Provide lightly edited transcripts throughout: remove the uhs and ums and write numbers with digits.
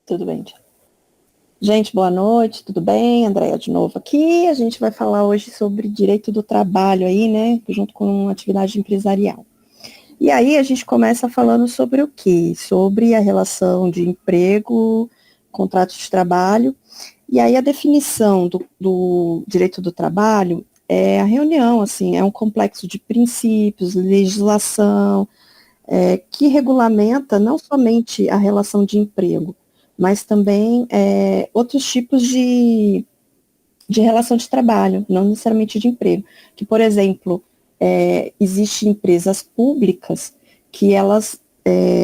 Tudo bem, Tia. Gente, boa noite, tudo bem? Andréia de novo aqui. A gente vai falar hoje sobre direito do trabalho aí, né? Junto com atividade empresarial. E aí a gente começa falando sobre o quê? Sobre a relação de emprego, contrato de trabalho. E aí a definição do direito do trabalho é a reunião, assim, é um complexo de princípios, legislação, que regulamenta não somente a relação de emprego, mas também outros tipos de relação de trabalho, não necessariamente de emprego. Que, por exemplo, existem empresas públicas que elas,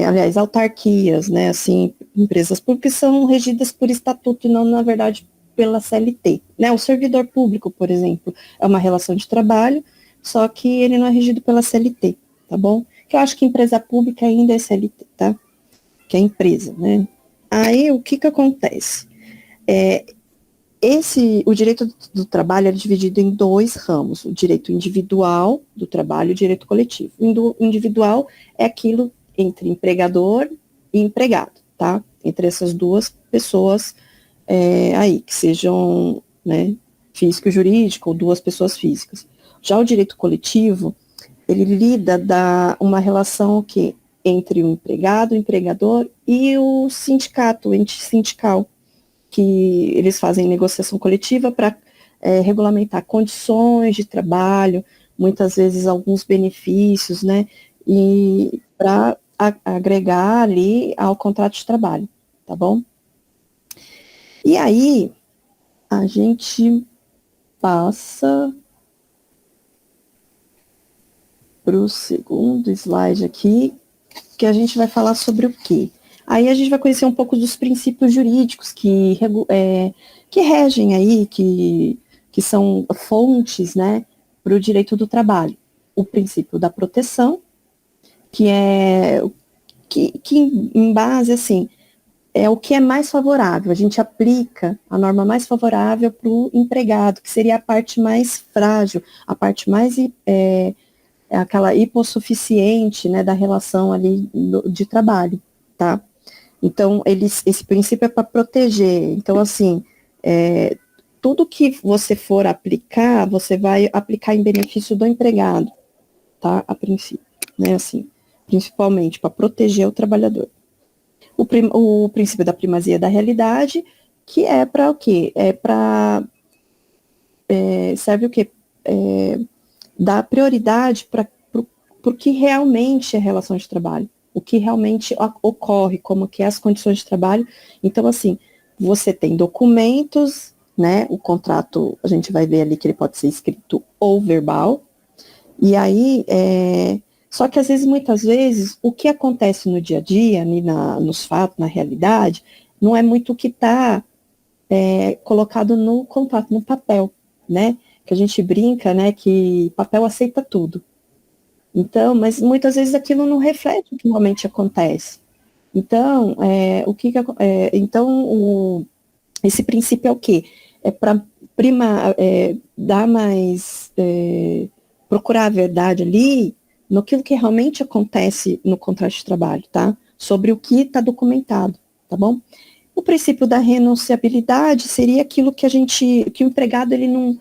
aliás, autarquias, né, assim, empresas públicas são regidas por estatuto e não, na verdade, pela CLT. Né? O servidor público, por exemplo, é uma relação de trabalho, só que ele não é regido pela CLT, tá bom? Que eu acho que empresa pública ainda é CLT, tá? Que é empresa, né? Aí, o que acontece? O direito do trabalho é dividido em dois ramos, o direito individual do trabalho e o direito coletivo. O individual é aquilo entre empregador e empregado, tá? Entre essas duas pessoas aí, que sejam, né, físico e jurídico, ou duas pessoas físicas. Já o direito coletivo, ele lida uma relação que entre o empregado, o empregador e o sindicato, o ente sindical, que eles fazem negociação coletiva para regulamentar condições de trabalho, muitas vezes alguns benefícios, né, e para agregar ali ao contrato de trabalho, tá bom? E aí, a gente passa para o segundo slide aqui, que a gente vai falar sobre o quê? Aí a gente vai conhecer um pouco dos princípios jurídicos que regem aí, que são fontes, né, para o direito do trabalho. O princípio da proteção, que em base, assim, é o que é mais favorável. A gente aplica a norma mais favorável para o empregado, que seria a parte mais frágil, a parte mais aquela hipossuficiente, né, da relação ali de trabalho, tá? Então, esse princípio é para proteger. Então, assim, tudo que você for aplicar, você vai aplicar em benefício do empregado, tá? A princípio, né? Assim, principalmente para proteger o trabalhador. O princípio da primazia da realidade, que é para o quê? Serve o quê? Dar prioridade para o que realmente é relação de trabalho, o que realmente ocorre, como que é as condições de trabalho. Então, assim, você tem documentos, né, o contrato, a gente vai ver ali que ele pode ser escrito ou verbal, e aí, só que às vezes, muitas vezes, o que acontece no dia a dia, ali nos fatos, na realidade, não é muito o que está colocado no contrato, no papel, né, que a gente brinca, né, que papel aceita tudo. Então, mas muitas vezes aquilo não reflete o que realmente acontece. Então, esse princípio é o quê? É para dar mais, procurar a verdade ali no que realmente acontece no contrato de trabalho, tá? Sobre o que está documentado, tá bom? O princípio da renunciabilidade seria aquilo que que o empregado, ele não,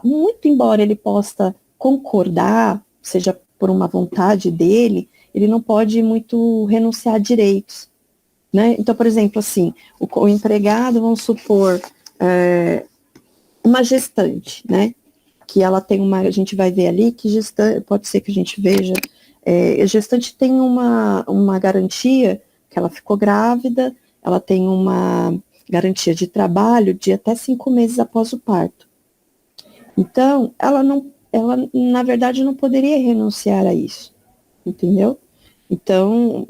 muito embora ele possa concordar, seja por uma vontade dele, ele não pode muito renunciar a direitos, né? Então, por exemplo, assim, o empregado, vamos supor, uma gestante, né? Que ela tem a gente vai ver ali que gestante, pode ser que a gente veja, a gestante tem uma garantia que ela ficou grávida, ela tem uma garantia de trabalho de até 5 meses após o parto. Então, ela, na verdade, não poderia renunciar a isso, entendeu? Então,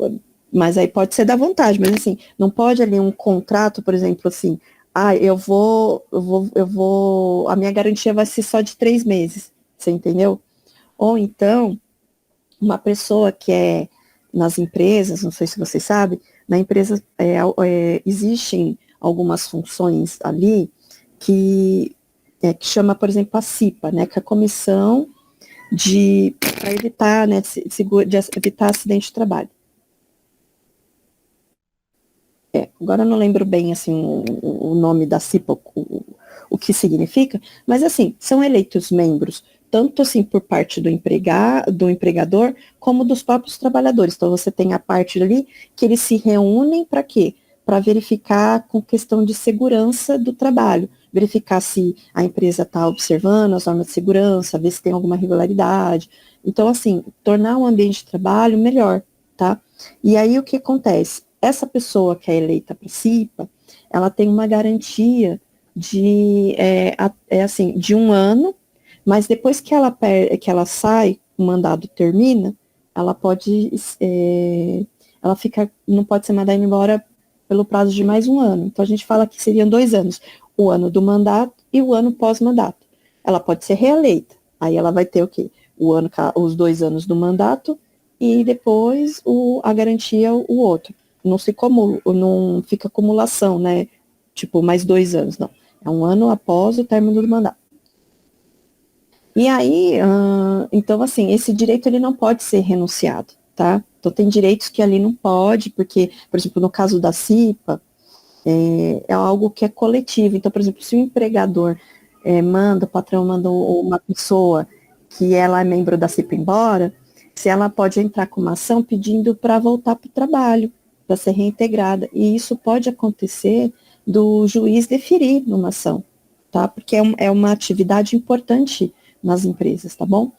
mas aí pode ser da vontade, mas assim, não pode ali um contrato, por exemplo, assim, a minha garantia vai ser só de 3 meses, você entendeu? Ou então, uma pessoa que nas empresas, não sei se você sabe, na empresa existem algumas funções ali que chama, por exemplo, a CIPA, né, que é a Comissão para evitar, né, de evitar acidente de trabalho. Agora eu não lembro bem, assim, o nome da CIPA, o que significa, mas, assim, são eleitos membros, tanto, assim, por parte do empregador, como dos próprios trabalhadores. Então, você tem a parte ali que eles se reúnem para quê? Para verificar com questão de segurança do trabalho, verificar se a empresa está observando as normas de segurança, ver se tem alguma irregularidade. Então, assim, tornar o ambiente de trabalho melhor, tá? E aí, o que acontece? Essa pessoa que é eleita para CIPA, ela tem uma garantia de 1 ano, mas depois que ela sai, o mandado termina, ela pode, ela não pode ser mandada embora pelo prazo de mais 1 ano. Então a gente fala que seriam 2 anos, o ano do mandato e o ano pós-mandato. Ela pode ser reeleita, aí ela vai ter o quê? Os 2 anos do mandato e depois a garantia o outro. Não fica acumulação, né? Tipo, mais 2 anos, não. É 1 ano após o término do mandato. E aí, então, assim, esse direito ele não pode ser renunciado, tá? Então, tem direitos que ali não pode, porque, por exemplo, no caso da CIPA, é algo que é coletivo. Então, por exemplo, se o empregador o patrão manda uma pessoa que ela é membro da CIPA embora, se ela pode entrar com uma ação pedindo para voltar para o trabalho, para ser reintegrada. E isso pode acontecer do juiz deferir numa ação, tá? Porque é uma atividade importante nas empresas, tá bom?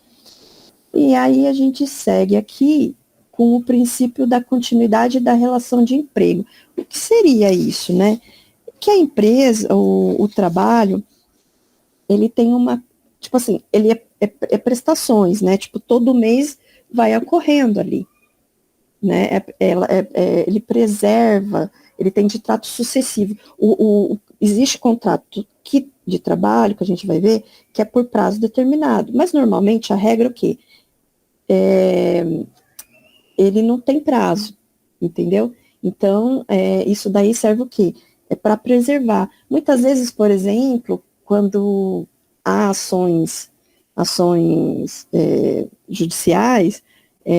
E aí a gente segue aqui com o princípio da continuidade da relação de emprego. O que seria isso, né? Que a empresa, o trabalho, ele tem tipo assim, ele é prestações, né? Tipo, todo mês vai ocorrendo ali, né? Ele preserva, ele tem de trato sucessivo. Existe contrato de trabalho, que a gente vai ver, que é por prazo determinado, mas normalmente a regra é o quê? Ele não tem prazo, entendeu? Então, isso daí serve o quê? É para preservar. Muitas vezes, por exemplo, quando há ações judiciais,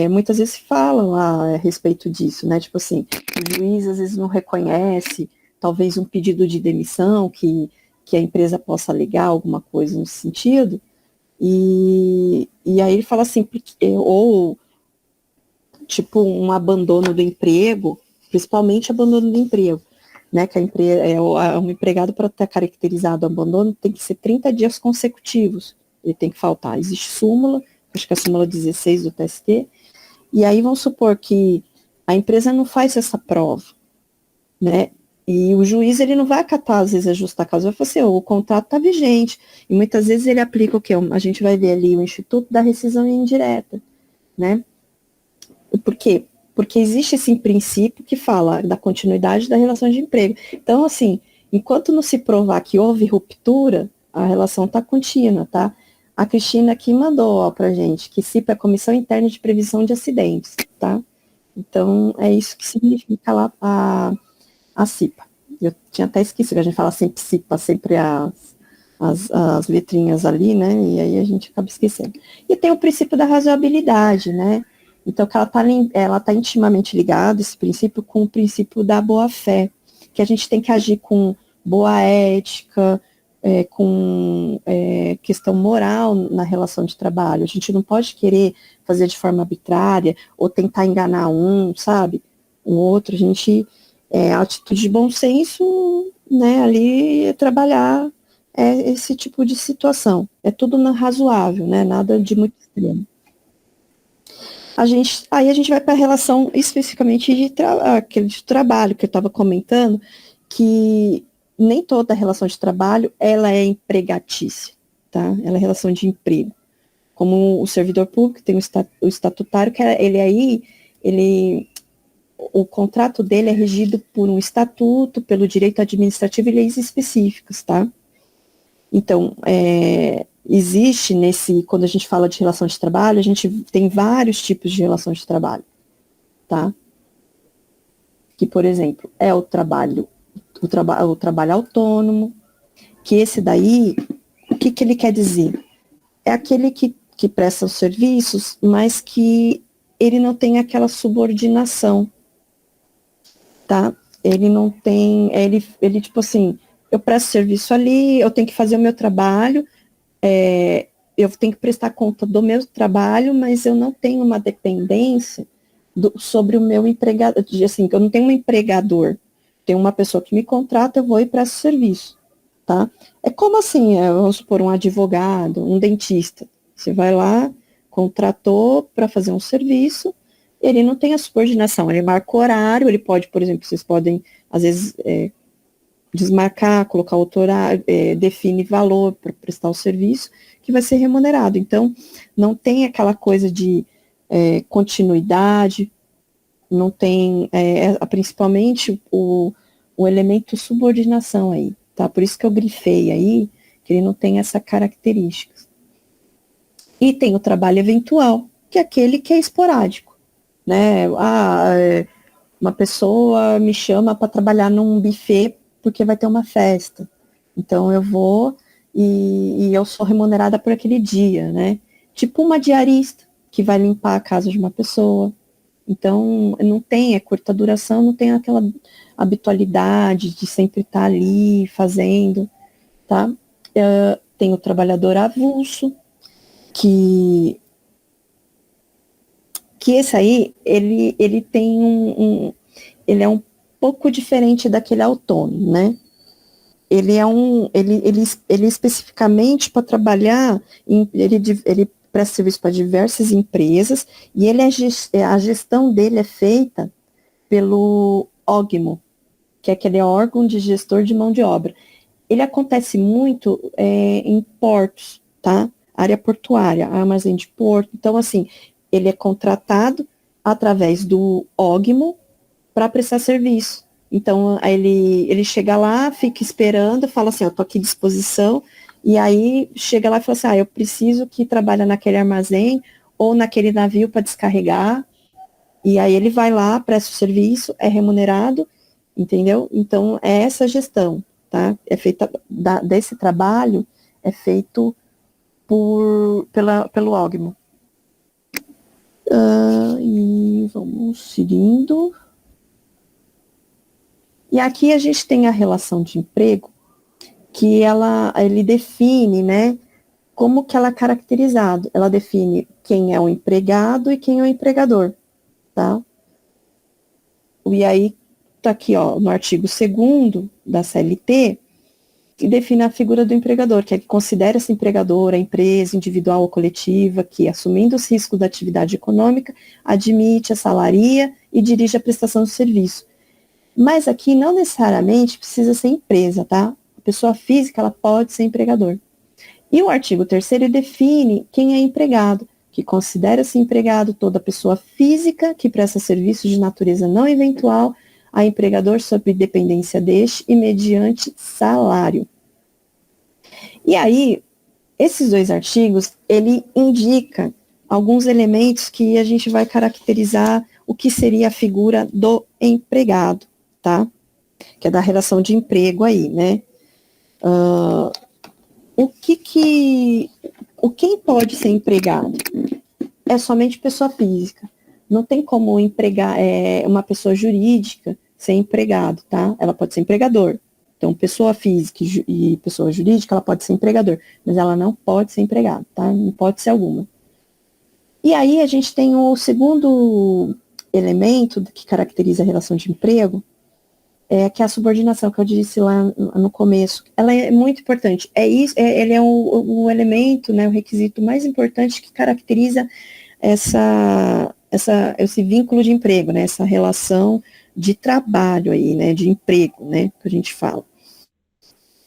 muitas vezes falam a respeito disso, né? Tipo assim, o juiz às vezes não reconhece, talvez um pedido de demissão que a empresa possa alegar alguma coisa nesse sentido, e aí ele fala assim, ou tipo um abandono do emprego, principalmente abandono do emprego, né, que um empregado para estar caracterizado abandono tem que ser 30 dias consecutivos, ele tem que faltar. Existe súmula, acho que é a súmula 16 do TST, e aí vamos supor que a empresa não faz essa prova, né, e o juiz ele não vai acatar, às vezes, a justa causa, vai falar assim, o contrato está vigente, e muitas vezes ele aplica o quê? A gente vai ver ali o Instituto da Rescisão Indireta, né. Por quê? Porque existe esse princípio que fala da continuidade da relação de emprego. Então, assim, enquanto não se provar que houve ruptura, a relação está contínua, tá? A Cristina aqui mandou para gente que CIPA é Comissão Interna de Previsão de Acidentes, tá? Então, é isso que significa lá a CIPA. Eu tinha até esquecido, a gente fala sempre CIPA, sempre as letrinhas ali, né? E aí a gente acaba esquecendo. E tem o princípio da razoabilidade, né? Então, que ela tá intimamente ligada, esse princípio, com o princípio da boa-fé, que a gente tem que agir com boa ética, com questão moral na relação de trabalho. A gente não pode querer fazer de forma arbitrária ou tentar enganar sabe? O outro, a atitude de bom senso, né, ali é trabalhar esse tipo de situação. É tudo razoável, né, nada de muito extremo. Aí a gente vai para a relação especificamente aquele de trabalho que eu estava comentando, que nem toda relação de trabalho ela é empregatícia, tá? Ela é relação de emprego. Como o servidor público tem o estatutário, que o contrato dele é regido por um estatuto, pelo direito administrativo e leis específicas, tá? Então, existe quando a gente fala de relação de trabalho, a gente tem vários tipos de relação de trabalho, tá? Que, por exemplo, é o trabalho autônomo, que esse daí, o que ele quer dizer? É aquele que presta os serviços, mas que ele não tem aquela subordinação, tá? ele não tem, ele tipo assim, eu presto serviço ali, eu tenho que fazer o meu trabalho, eu tenho que prestar conta do meu trabalho, mas eu não tenho uma dependência sobre o meu empregador, assim, eu não tenho um empregador, tem uma pessoa que me contrata, eu vou e presto serviço, tá? É como assim, vamos supor, um advogado, um dentista, você vai lá, contratou para fazer um serviço, ele não tem a subordinação, ele marca o horário, ele pode, por exemplo, vocês podem, às vezes, desmarcar, colocar outro horário, define valor para prestar o serviço, que vai ser remunerado. Então, não tem aquela coisa de continuidade, não tem, principalmente o elemento subordinação aí, tá? Por isso que eu grifei aí, que ele não tem essa característica. E tem o trabalho eventual, que é aquele que é esporádico, né? Uma pessoa me chama para trabalhar num buffet porque vai ter uma festa. Então eu vou e eu sou remunerada por aquele dia, né? Tipo uma diarista que vai limpar a casa de uma pessoa. Então não tem, é curta duração, não tem aquela habitualidade de sempre estar ali fazendo, tá? Tem o trabalhador avulso, que esse aí, ele tem ele é um pouco diferente daquele autônomo, né? Ele especificamente para trabalhar, ele presta serviço para diversas empresas, e a gestão dele é feita pelo OGMO, que é aquele órgão de gestor de mão de obra. Ele acontece muito em portos, tá? Área portuária, armazém de porto. Então, assim, ele é contratado através do OGMO para prestar serviço. Então, ele chega lá, fica esperando, fala assim, eu estou aqui à disposição, e aí chega lá e fala assim, eu preciso que trabalhe naquele armazém ou naquele navio para descarregar, e aí ele vai lá, presta o serviço, é remunerado, entendeu? Então, é essa gestão, tá? É feita, desse trabalho, é feito pelo OGMO. E vamos seguindo. E aqui a gente tem a relação de emprego, que ele define, né, como que ela é caracterizada. Ela define quem é o empregado e quem é o empregador, tá? E aí, tá aqui, ó, no artigo 2º da CLT, que define a figura do empregador, que é que considera esse empregador a empresa individual ou coletiva que, assumindo os riscos da atividade econômica, admite, assalaria e dirige a prestação do serviço. Mas aqui não necessariamente precisa ser empresa, tá? A pessoa física, ela pode ser empregador. E o artigo 3º define quem é empregado, que considera-se empregado toda pessoa física que presta serviços de natureza não eventual a empregador sob dependência deste e mediante salário. E aí, esses dois artigos, ele indica alguns elementos que a gente vai caracterizar o que seria a figura do empregado, tá? Que é da relação de emprego aí, né? Quem pode ser empregado? É somente pessoa física. Não tem como empregar uma pessoa jurídica ser empregado, tá? Ela pode ser empregador. Então, pessoa física e pessoa jurídica, ela pode ser empregador, mas ela não pode ser empregada, tá? Não pode ser alguma. E aí a gente tem o segundo elemento que caracteriza a relação de emprego, que é a subordinação, que eu disse lá no começo. Ela é muito importante. Ele é o elemento, né, o requisito mais importante que caracteriza esse vínculo de emprego, né, essa relação de trabalho aí, né, de emprego, né, que a gente fala.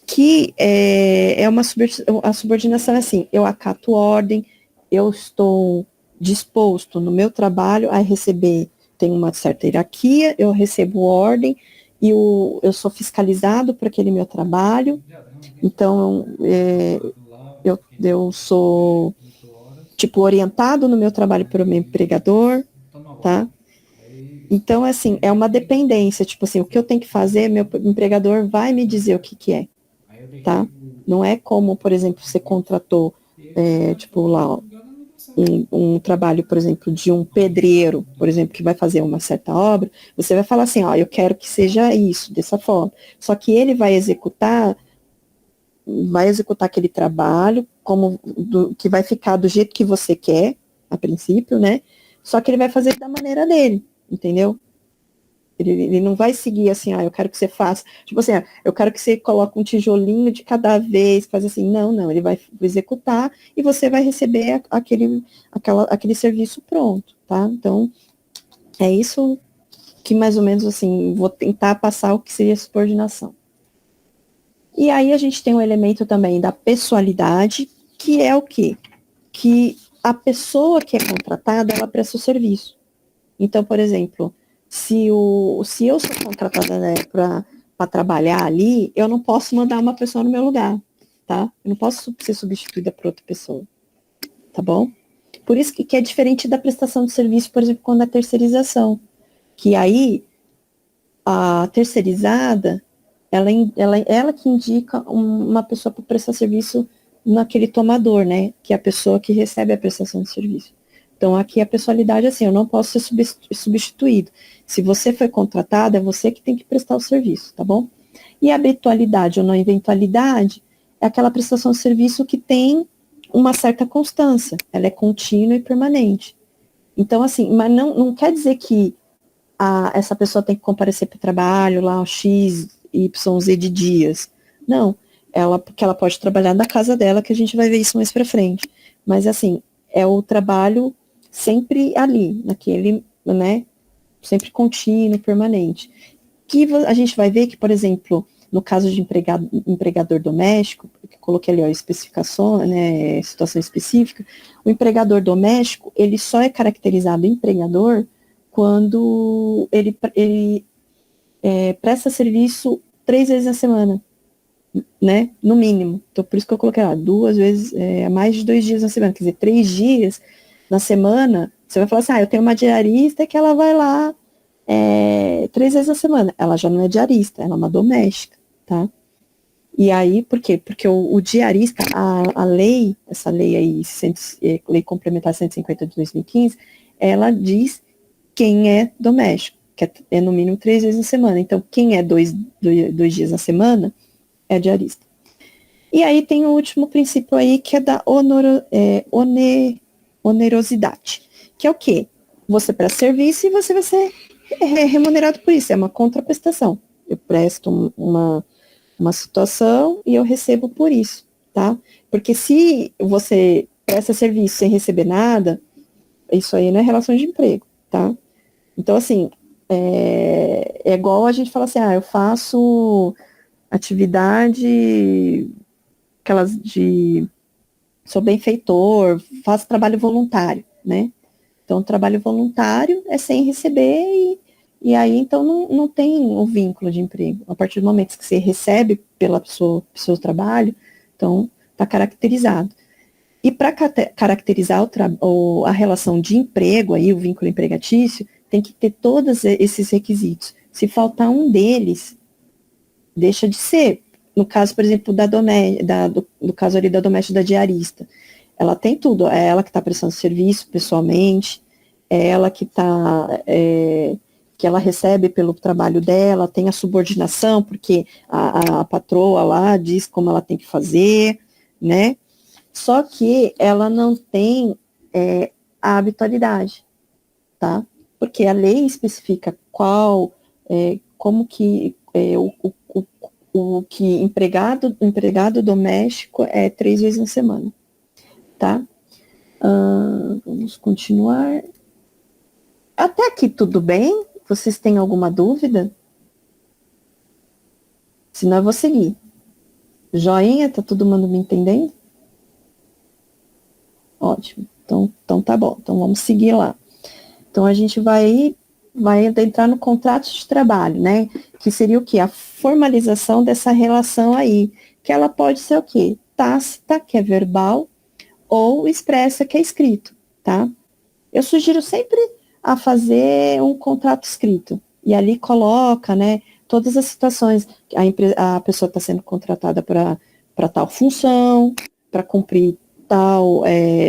Que a subordinação é assim, eu acato ordem, eu estou disposto no meu trabalho a receber, tem uma certa hierarquia, eu recebo ordem, e eu sou fiscalizado por aquele meu trabalho, então eu sou tipo orientado no meu trabalho pelo meu empregador, tá? Então, assim, é uma dependência, tipo assim, o que eu tenho que fazer, meu empregador vai me dizer o que é, tá? Não é como, por exemplo, você contratou, tipo lá, ó, um trabalho, por exemplo, de um pedreiro, por exemplo, que vai fazer uma certa obra, você vai falar assim, ó, eu quero que seja isso, dessa forma. Só que ele vai executar aquele trabalho que vai ficar do jeito que você quer, a princípio, né? Só que ele vai fazer da maneira dele, entendeu? Ele não vai seguir assim, eu quero que você faça, tipo assim, eu quero que você coloque um tijolinho de cada vez, faz assim, não, ele vai executar e você vai receber aquele serviço pronto, tá? Então, é isso que mais ou menos assim, vou tentar passar o que seria subordinação. E aí a gente tem um elemento também da pessoalidade, que é o quê? Que a pessoa que é contratada, ela presta o serviço. Então, por exemplo, se eu sou contratada, né, para trabalhar ali, eu não posso mandar uma pessoa no meu lugar, tá? Eu não posso ser substituída por outra pessoa, tá bom? Por isso que é diferente da prestação de serviço, por exemplo, quando é terceirização, que aí a terceirizada, ela que indica uma pessoa para prestar serviço naquele tomador, né? Que é a pessoa que recebe a prestação de serviço. Então, aqui a pessoalidade é assim, eu não posso ser substituído. Se você foi contratado, é você que tem que prestar o serviço, tá bom? E a habitualidade ou não eventualidade é aquela prestação de serviço que tem uma certa constância, ela é contínua e permanente. Então, assim, mas não quer dizer que essa pessoa tem que comparecer para o trabalho lá, X, Y, Z de dias. Não, porque ela pode trabalhar na casa dela, que a gente vai ver isso mais para frente. Mas, assim, é o trabalho sempre ali, naquele, né, sempre contínuo, permanente. Que a gente vai ver que, por exemplo, no caso de empregador doméstico, que coloquei ali, ó, especificação, né, situação específica, o empregador doméstico, ele só é caracterizado empregador quando ele presta serviço 3 vezes na semana, né, no mínimo. Então, por isso que eu coloquei lá, 2 vezes, mais de 2 dias na semana, quer dizer, 3 dias na semana, você vai falar assim, eu tenho uma diarista que ela vai lá 3 vezes na semana. Ela já não é diarista, ela é uma doméstica, tá? E aí, por quê? Porque o diarista, a lei, essa lei aí, Lei Complementar 150 de 2015, ela diz quem é doméstico, que é no mínimo 3 vezes na semana. Então, quem é 2 dias na semana é diarista. E aí tem o último princípio aí, que é da onerosidade, que é o quê? Você presta serviço e você vai ser remunerado por isso, é uma contraprestação. Eu presto uma situação e eu recebo por isso, tá? Porque se você presta serviço sem receber nada, isso aí não é relação de emprego, tá? Então, assim, é igual a gente fala assim, eu faço atividade, aquelas sou benfeitor, faço trabalho voluntário, né? Então, trabalho voluntário é sem receber e aí, então, não tem o vínculo de emprego. A partir do momento que você recebe pelo seu trabalho, então, está caracterizado. E para caracterizar a relação de emprego, aí, o vínculo empregatício, tem que ter todos esses requisitos. Se faltar um deles, deixa de ser. No caso, por exemplo, do caso ali da doméstica da diarista. Ela tem tudo, é ela que está prestando serviço pessoalmente, é ela que que ela recebe pelo trabalho dela, tem a subordinação, porque a patroa lá diz como ela tem que fazer, né? Só que ela não tem a habitualidade, tá? Porque a lei especifica como que o que empregado doméstico é 3 vezes na semana, tá? Vamos continuar. Até aqui tudo bem? Vocês têm alguma dúvida? Senão eu vou seguir. Joinha, tá todo mundo me entendendo? Ótimo. Então tá bom. Então vamos seguir lá. Então a gente vai entrar no contrato de trabalho, né? Que seria o quê? A formalização dessa relação aí. Que ela pode ser o quê? Tácita, que é verbal, ou expressa, que é escrito, tá? Eu sugiro sempre a fazer um contrato escrito. E ali coloca, né, todas as situações. A pessoa está sendo contratada para tal função, para cumprir tal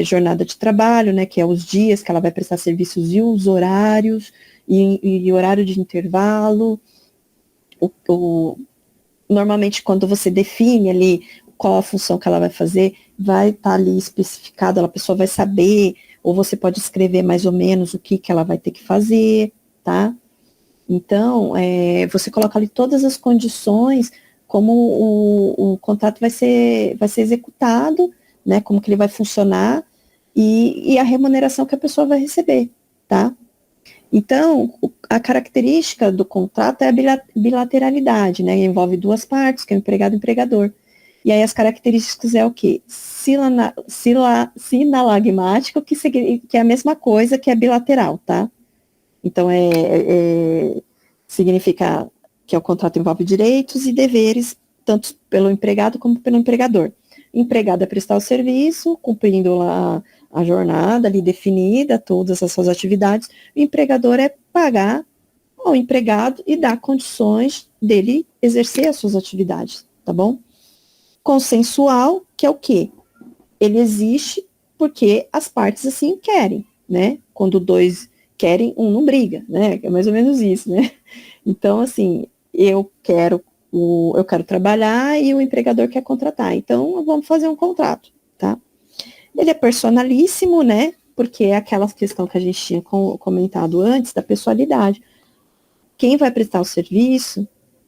jornada de trabalho, né, que é os dias que ela vai prestar serviços e os horários, e horário de intervalo. Normalmente, quando você define ali qual a função que ela vai fazer, vai estar ali especificado, a pessoa vai saber, ou você pode escrever mais ou menos o que ela vai ter que fazer, tá? Então, você coloca ali todas as condições, como o contrato vai ser executado, né, como que ele vai funcionar, e a remuneração que a pessoa vai receber, tá? Então, a característica do contrato é a bilateralidade, né? Envolve duas partes, que é o empregado e o empregador. E aí as características é o quê? Sinalagmático, que é a mesma coisa que é bilateral, tá? Então, significa que o contrato envolve direitos e deveres, tanto pelo empregado como pelo empregador. O empregado é prestar o serviço, cumprindo lá a jornada ali definida, todas as suas atividades. O empregador é pagar ao empregado e dar condições dele exercer as suas atividades, tá bom? Consensual, que é o quê? Ele existe porque as partes assim querem, né? Quando dois querem, um não briga, né? É mais ou menos isso, né? Então, assim, eu quero trabalhar e o empregador quer contratar. Então, vamos fazer um contrato, tá? Ele é personalíssimo, né? Porque é aquela questão que a gente tinha comentado antes da pessoalidade. Quem vai prestar o serviço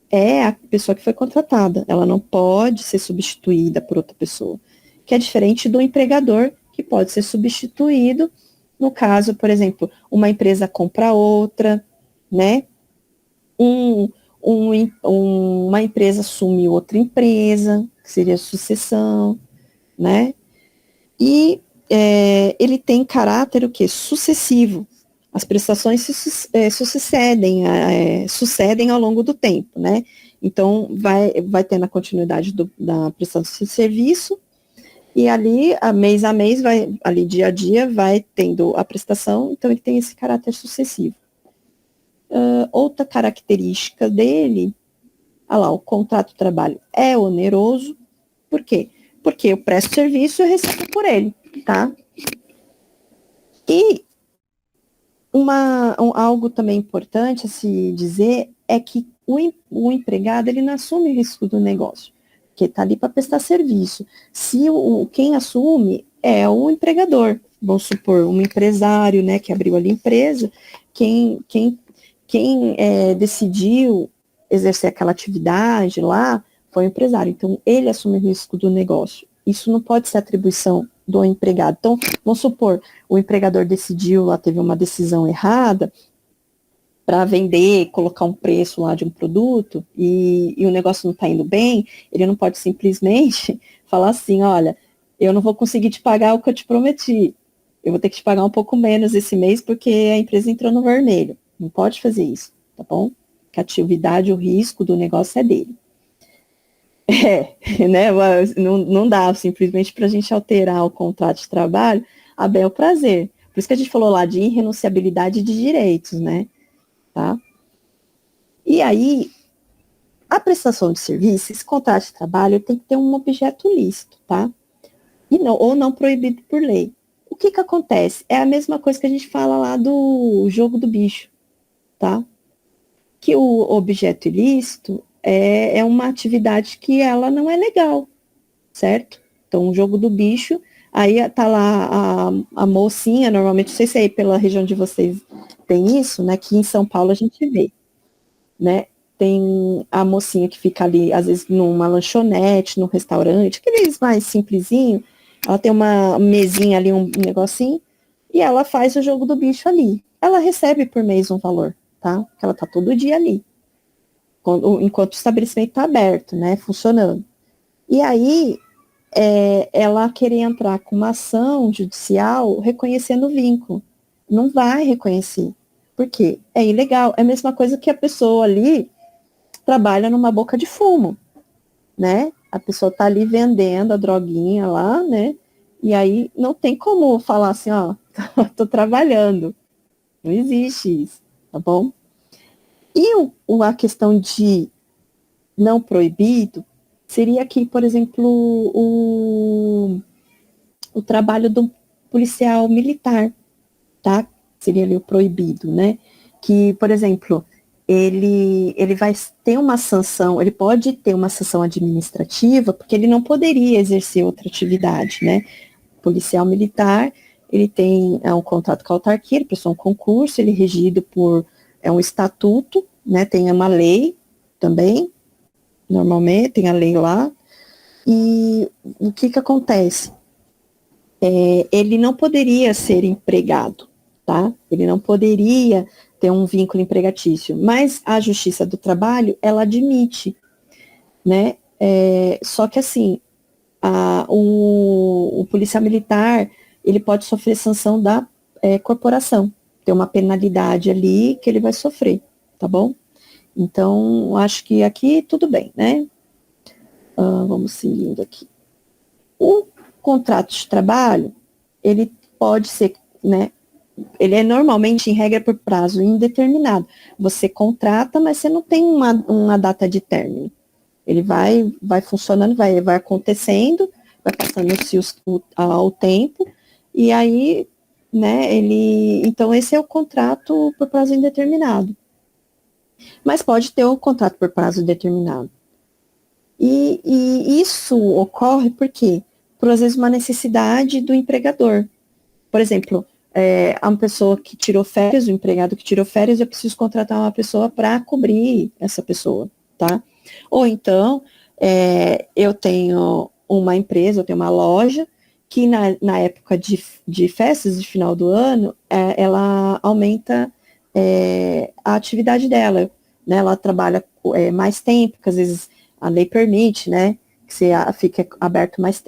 é a pessoa que foi contratada. Ela não pode ser substituída por outra pessoa. Que é diferente do empregador, que pode ser substituído no caso, por exemplo, uma empresa compra outra, né? Uma empresa assume outra empresa, que seria sucessão, né? E ele tem caráter o quê? Sucessivo. As prestações sucedem ao longo do tempo, né? Então, vai tendo a continuidade da prestação de serviço, e ali, mês a mês, ali dia a dia, vai tendo a prestação, então ele tem esse caráter sucessivo. Outra característica dele, o contrato de trabalho é oneroso. Por quê? Porque eu presto serviço e recebo por ele, tá? E algo também importante a se dizer é que o empregado, ele não assume o risco do negócio, porque está ali para prestar serviço. Se quem assume é o empregador, vamos supor, um empresário, né, que abriu ali a empresa, quem decidiu exercer aquela atividade lá foi o empresário. Então, ele assume o risco do negócio. Isso não pode ser atribuição do empregado. Então, vamos supor, o empregador decidiu, lá teve uma decisão errada para vender, colocar um preço lá de um produto e o negócio não está indo bem, ele não pode simplesmente falar assim, olha, eu não vou conseguir te pagar o que eu te prometi, eu vou ter que te pagar um pouco menos esse mês porque a empresa entrou no vermelho. Não pode fazer isso, tá bom? Que a atividade, o risco do negócio é dele. Né? Não dá simplesmente para a gente alterar o contrato de trabalho a bel prazer. Por isso que a gente falou lá de irrenunciabilidade de direitos, né? Tá? E aí, a prestação de serviço, esse contrato de trabalho tem que ter um objeto lícito, tá? Ou não proibido por lei. O que acontece? É a mesma coisa que a gente fala lá do jogo do bicho, tá? Que o objeto ilícito é uma atividade que ela não é legal, certo? Então, o jogo do bicho, aí tá lá a mocinha, normalmente, não sei se aí pela região de vocês tem isso, né? Que em São Paulo a gente vê, né? Tem a mocinha que fica ali, às vezes, numa lanchonete, num restaurante, aqueles mais simplesinho, ela tem uma mesinha ali, um negocinho, e ela faz o jogo do bicho ali. Ela recebe por mês um valor, tá? Porque ela tá todo dia ali, enquanto o estabelecimento está aberto, né? Funcionando. E aí, ela querer entrar com uma ação judicial reconhecendo o vínculo. Não vai reconhecer. Por quê? É ilegal. É a mesma coisa que a pessoa ali trabalha numa boca de fumo, né? A pessoa está ali vendendo a droguinha lá, né? E aí não tem como falar assim, ó, tô trabalhando. Não existe isso, tá bom? E a questão de não proibido seria que, por exemplo, o trabalho do policial militar, tá? Seria ali o proibido, né? Que, por exemplo, ele vai ter uma sanção, ele pode ter uma sanção administrativa, porque ele não poderia exercer outra atividade, né? Policial militar, ele tem um contrato com a autarquia, ele prestou um concurso, ele é regido por um estatuto, né? Tem uma lei também, normalmente, tem a lei lá, e o que acontece? Ele não poderia ser empregado, tá? Ele não poderia ter um vínculo empregatício, mas a Justiça do Trabalho, ela admite, né? Só que assim, o policial militar, ele pode sofrer sanção da corporação, tem uma penalidade ali que ele vai sofrer, tá bom? Então, acho que aqui tudo bem, né? Vamos seguindo aqui. O contrato de trabalho, ele pode ser, né? Ele é normalmente, em regra, por prazo indeterminado. Você contrata, mas você não tem uma data de término. Ele vai funcionando, vai acontecendo, vai passando-se o tempo, e aí, né, então esse é o contrato por prazo indeterminado. Mas pode ter um contrato por prazo determinado. E isso ocorre porque, por às vezes, uma necessidade do empregador. Por exemplo, há uma pessoa que tirou férias, o empregado que tirou férias, eu preciso contratar uma pessoa para cobrir essa pessoa, tá? Ou então, eu tenho uma empresa, eu tenho uma loja, que na época de festas de final do ano, ela aumenta a atividade dela, né? Ela trabalha mais tempo, porque às vezes a lei permite, né? Que você fique aberto mais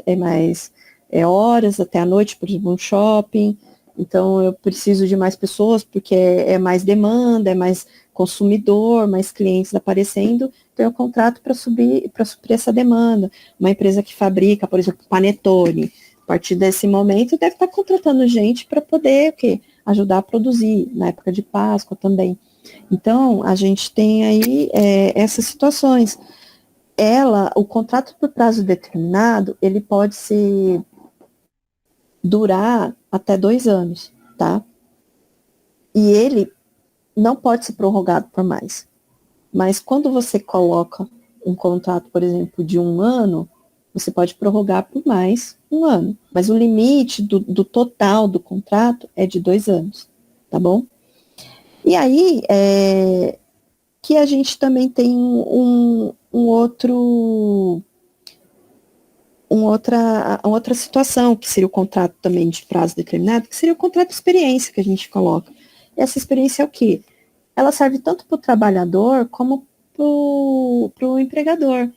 horas, até a noite, por exemplo, um shopping. Então, eu preciso de mais pessoas, porque é mais demanda, é mais consumidor, mais clientes aparecendo, então eu contrato para suprir essa demanda. Uma empresa que fabrica, por exemplo, panetone, a partir desse momento deve estar contratando gente para poder o quê? Ajudar a produzir, na época de Páscoa também. Então, a gente tem aí essas situações. O contrato por prazo determinado, ele pode durar até 2 anos, tá? E ele não pode ser prorrogado por mais. Mas quando você coloca um contrato, por exemplo, de 1 ano, você pode prorrogar por mais 1 ano. Mas o limite do total do contrato é de 2 anos, tá bom? E aí, que a gente também tem outra situação, que seria o contrato também de prazo determinado, que seria o contrato de experiência que a gente coloca. E essa experiência é o quê? Ela serve tanto para o trabalhador como para o empregador.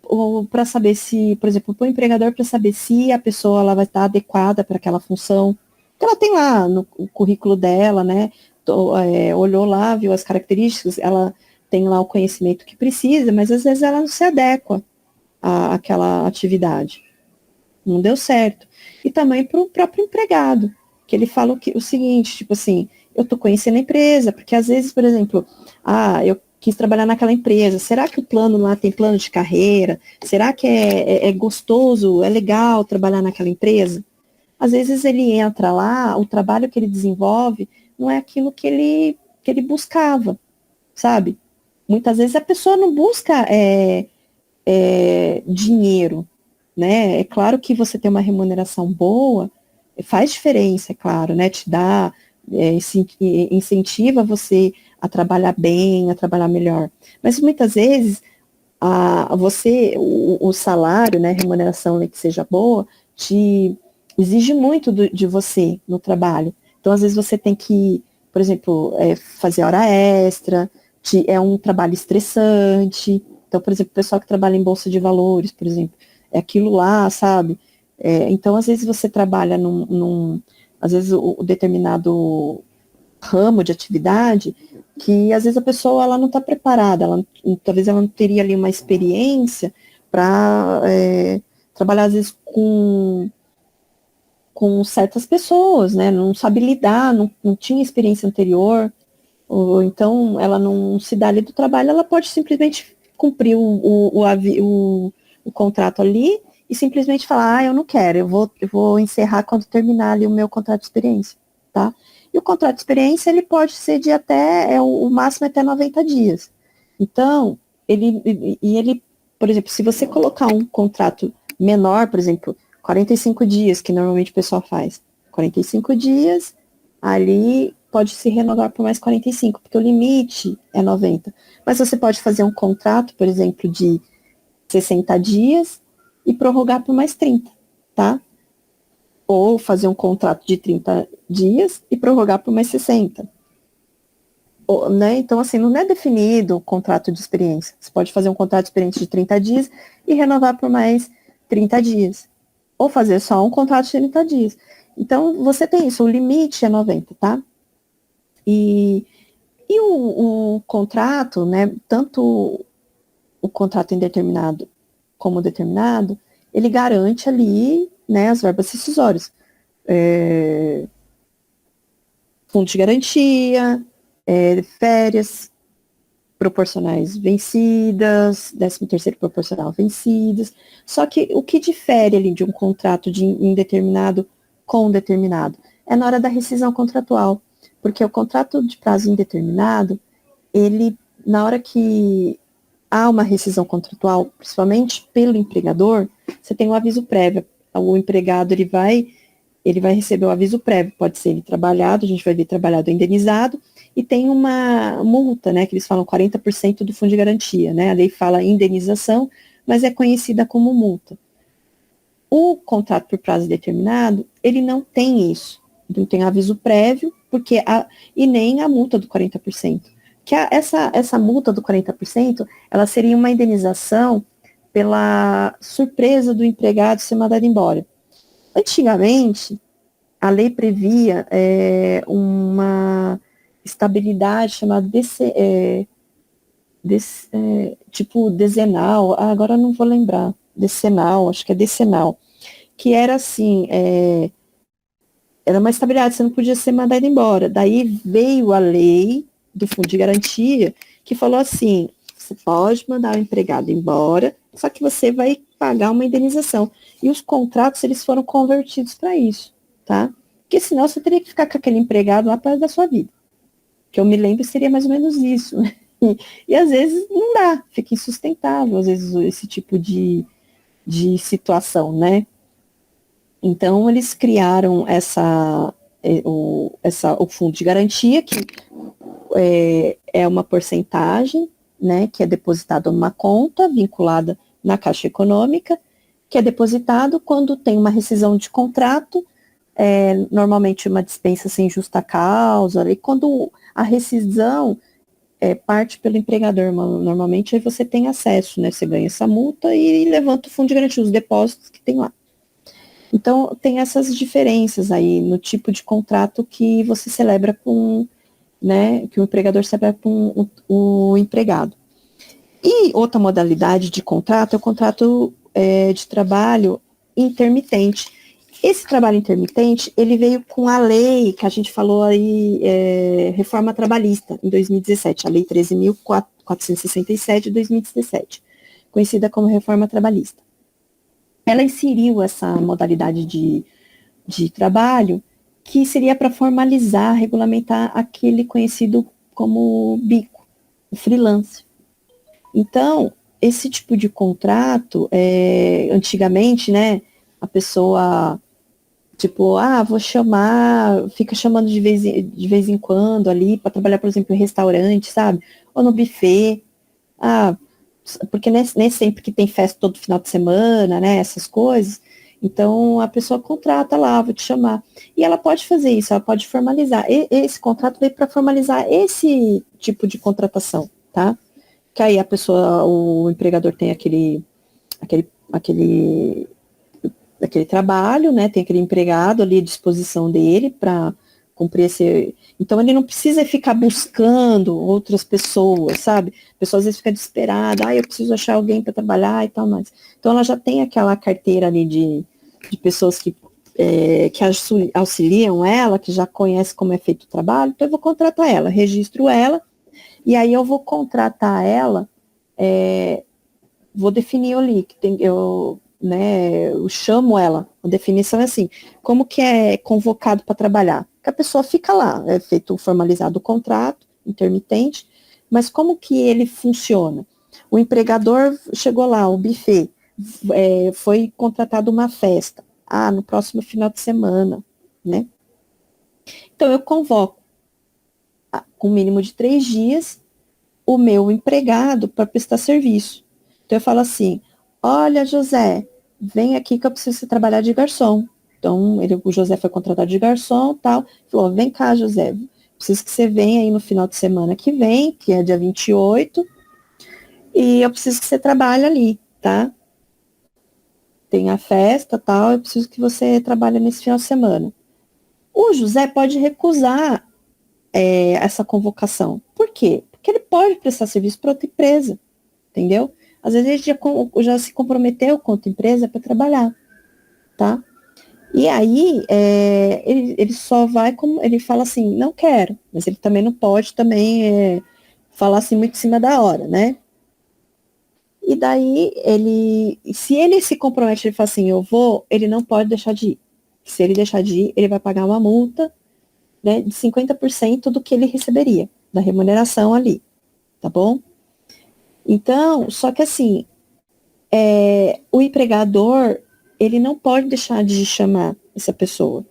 Ou para saber se, por exemplo, para o empregador, para saber se a pessoa ela vai estar adequada para aquela função. Então, ela tem lá no currículo dela, né? Olhou lá, viu as características, ela tem lá o conhecimento que precisa, mas às vezes ela não se adequa àquela atividade. Não deu certo. E também para o próprio empregado, que ele fala o seguinte, tipo assim, eu estou conhecendo a empresa, porque às vezes, por exemplo, eu quis trabalhar naquela empresa, será que o plano lá tem plano de carreira? Será que é gostoso, é legal trabalhar naquela empresa? Às vezes ele entra lá, o trabalho que ele desenvolve não é aquilo que ele buscava, sabe? Muitas vezes a pessoa não busca dinheiro, né? É claro que você ter uma remuneração boa faz diferença, é claro, né? Te dá, incentiva você a trabalhar bem, a trabalhar melhor. Mas muitas vezes o salário, né, remuneração que seja boa, te exige muito de você no trabalho. Então, às vezes você tem que, por exemplo, fazer hora extra, é um trabalho estressante. Então, por exemplo, o pessoal que trabalha em bolsa de valores, por exemplo, é aquilo lá, sabe? Então, às vezes você trabalha às vezes o determinado ramo de atividade que às vezes a pessoa ela não está preparada, talvez ela não teria ali uma experiência para trabalhar às vezes com certas pessoas, né? Não sabe lidar, não tinha experiência anterior, ou então ela não se dá ali do trabalho, ela pode simplesmente cumprir o contrato ali e simplesmente falar, eu não quero, eu vou encerrar quando terminar ali o meu contrato de experiência, tá? E o contrato de experiência, ele pode ser de até, o máximo até 90 dias. Então, ele, por exemplo, se você colocar um contrato menor, por exemplo, 45 dias, que normalmente o pessoal faz, 45 dias, ali pode se renovar por mais 45, porque o limite é 90. Mas você pode fazer um contrato, por exemplo, de 60 dias e prorrogar por mais 30, tá? Ou fazer um contrato de 30 dias e prorrogar por mais 60. Ou, né? Então, assim, não é definido o contrato de experiência. Você pode fazer um contrato de experiência de 30 dias e renovar por mais 30 dias. Ou fazer só um contrato de 30 dias. Então, você tem isso, o limite é 90, tá? E o contrato, né, tanto o contrato indeterminado como determinado, ele garante ali, né, as verbas rescisórias. Fundo de garantia, férias proporcionais vencidas, 13º proporcional vencidas. Só que o que difere ali de um contrato de indeterminado com determinado é na hora da rescisão contratual, porque o contrato de prazo indeterminado, ele, na hora que há uma rescisão contratual, principalmente pelo empregador, você tem um aviso prévio. O empregado, ele vai receber o aviso prévio, pode ser ele trabalhado, a gente vai ver trabalhado ou indenizado, e tem uma multa, né, que eles falam 40% do fundo de garantia, né, a lei fala indenização, mas é conhecida como multa. O contrato por prazo determinado, ele não tem isso, não tem aviso prévio, e nem a multa do 40%. Que essa multa do 40%, ela seria uma indenização pela surpresa do empregado ser mandado embora. Antigamente, a lei previa uma estabilidade chamada tipo dezenal, agora eu não vou lembrar, decenal, acho que é decenal, que era assim, era uma estabilidade, você não podia ser mandado embora. Daí veio a lei do Fundo de Garantia, que falou assim, você pode mandar o empregado embora, só que você vai pagar uma indenização. E os contratos, eles foram convertidos para isso, tá? Porque senão você teria que ficar com aquele empregado lá para da sua vida. Que eu me lembro seria mais ou menos isso. E às vezes não dá, fica insustentável, às vezes, esse tipo de situação, né? Então, eles criaram o fundo de garantia, que é uma porcentagem, né, que é depositada numa conta vinculada na Caixa Econômica, que é depositado quando tem uma rescisão de contrato, normalmente uma dispensa sem justa causa, e quando a rescisão parte pelo empregador, normalmente aí você tem acesso, né, você ganha essa multa e levanta o fundo de garantia, os depósitos que tem lá. Então, tem essas diferenças aí no tipo de contrato que você celebra com, né, que o empregador celebra com o empregado. E outra modalidade de contrato é o contrato de trabalho intermitente. Esse trabalho intermitente, ele veio com a lei que a gente falou aí, reforma trabalhista, em 2017, a lei 13.467 de 2017, conhecida como reforma trabalhista. Ela inseriu essa modalidade de trabalho que seria para formalizar, regulamentar aquele conhecido como bico, o freelance. Então, esse tipo de contrato, antigamente, né, a pessoa, tipo, vou chamar, fica chamando de vez em quando ali, para trabalhar, por exemplo, em restaurante, sabe? Ou no buffet. Porque nem sempre que tem festa todo final de semana, né, essas coisas, então a pessoa contrata lá, vou te chamar. E ela pode fazer isso, ela pode formalizar. Esse contrato veio para formalizar esse tipo de contratação, tá? Que aí o empregador tem aquele trabalho, né, tem aquele empregado ali à disposição dele para cumprir esse... Então, ele não precisa ficar buscando outras pessoas, sabe? A pessoa às vezes fica desesperada, eu preciso achar alguém para trabalhar e tal, mais. Então, ela já tem aquela carteira ali de pessoas que auxiliam ela, que já conhece como é feito o trabalho, então eu vou contratar ela, registro ela, e aí eu vou contratar ela, vou definir ali, que né, eu chamo ela, a definição é assim, como que é convocado para trabalhar? Que a pessoa fica lá, é feito formalizado o contrato, intermitente, mas como que ele funciona? O empregador chegou lá, o buffet, foi contratado uma festa, no próximo final de semana, né? Então eu convoco, com um mínimo de 3 dias, o meu empregado para prestar serviço. Então eu falo assim, olha, José, vem aqui que eu preciso trabalhar de garçom. Então, o José foi contratado de garçom, tal, falou, vem cá, José, preciso que você venha aí no final de semana que vem, que é dia 28, e eu preciso que você trabalhe ali, tá? Tem a festa, tal, eu preciso que você trabalhe nesse final de semana. O José pode recusar essa convocação. Por quê? Porque ele pode prestar serviço para outra empresa, entendeu? Às vezes ele já se comprometeu com outra empresa para trabalhar, tá? E aí, ele só vai como, ele fala assim, não quero, mas ele também não pode também falar assim muito em cima da hora, né? E daí, se ele se compromete, ele fala assim, eu vou, ele não pode deixar de ir. Se ele deixar de ir, ele vai pagar uma multa, né, de 50% do que ele receberia, da remuneração ali, tá bom? Então, só que assim, o empregador, ele não pode deixar de chamar essa pessoa,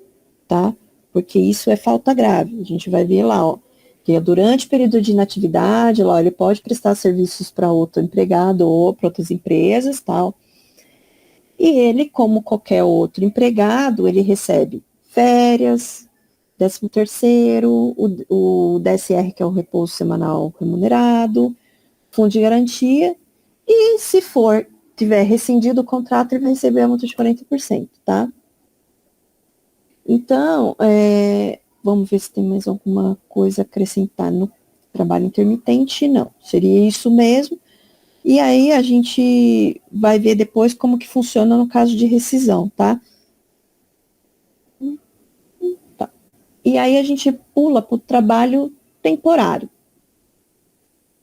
tá? Porque isso é falta grave. A gente vai ver lá, ó, que durante o período de inatividade, lá, ele pode prestar serviços para outro empregado ou para outras empresas, tal. E ele, como qualquer outro empregado, ele recebe férias, 13º, o DSR, que é o repouso semanal remunerado, fundo de garantia, e se tiver rescindido o contrato, ele vai receber a multa de 40%, tá? Então, vamos ver se tem mais alguma coisa a acrescentar no trabalho intermitente. Não, seria isso mesmo. E aí a gente vai ver depois como que funciona no caso de rescisão, tá? Tá. E aí a gente pula para o trabalho temporário.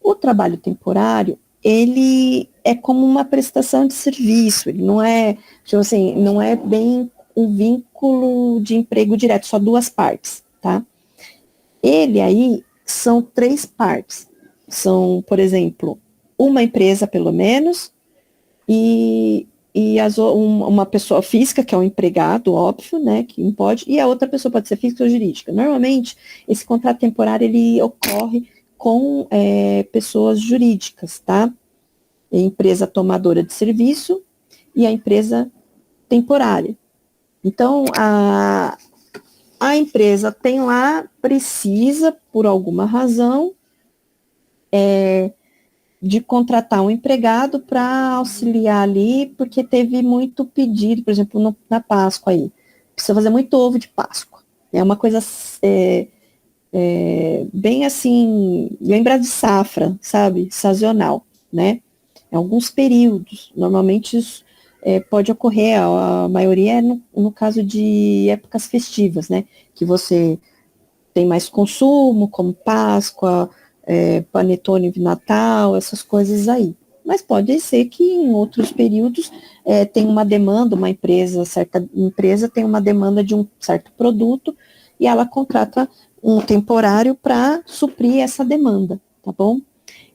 O trabalho temporário, ele é como uma prestação de serviço, ele não é, tipo assim, não é bem um vínculo de emprego direto, só duas partes, tá? Ele aí são 3 partes. São, por exemplo, uma empresa, pelo menos, e uma pessoa física, que é um empregado, óbvio, né, que não pode, e a outra pessoa pode ser física ou jurídica. Normalmente, esse contrato temporário, ele ocorre com pessoas jurídicas, tá? A empresa tomadora de serviço e a empresa temporária. Então, a empresa tem lá, precisa, por alguma razão, de contratar um empregado para auxiliar ali, porque teve muito pedido, por exemplo, na Páscoa aí. Precisa fazer muito ovo de Páscoa. É uma coisa bem assim, lembra de safra, sabe? Sazonal, né? Em alguns períodos. Normalmente isso pode ocorrer, a maioria é no caso de épocas festivas, né? Que você tem mais consumo, como Páscoa, panetone de Natal, essas coisas aí. Mas pode ser que em outros períodos tem uma demanda, certa empresa tem uma demanda de um certo produto e ela contrata um temporário para suprir essa demanda, tá bom?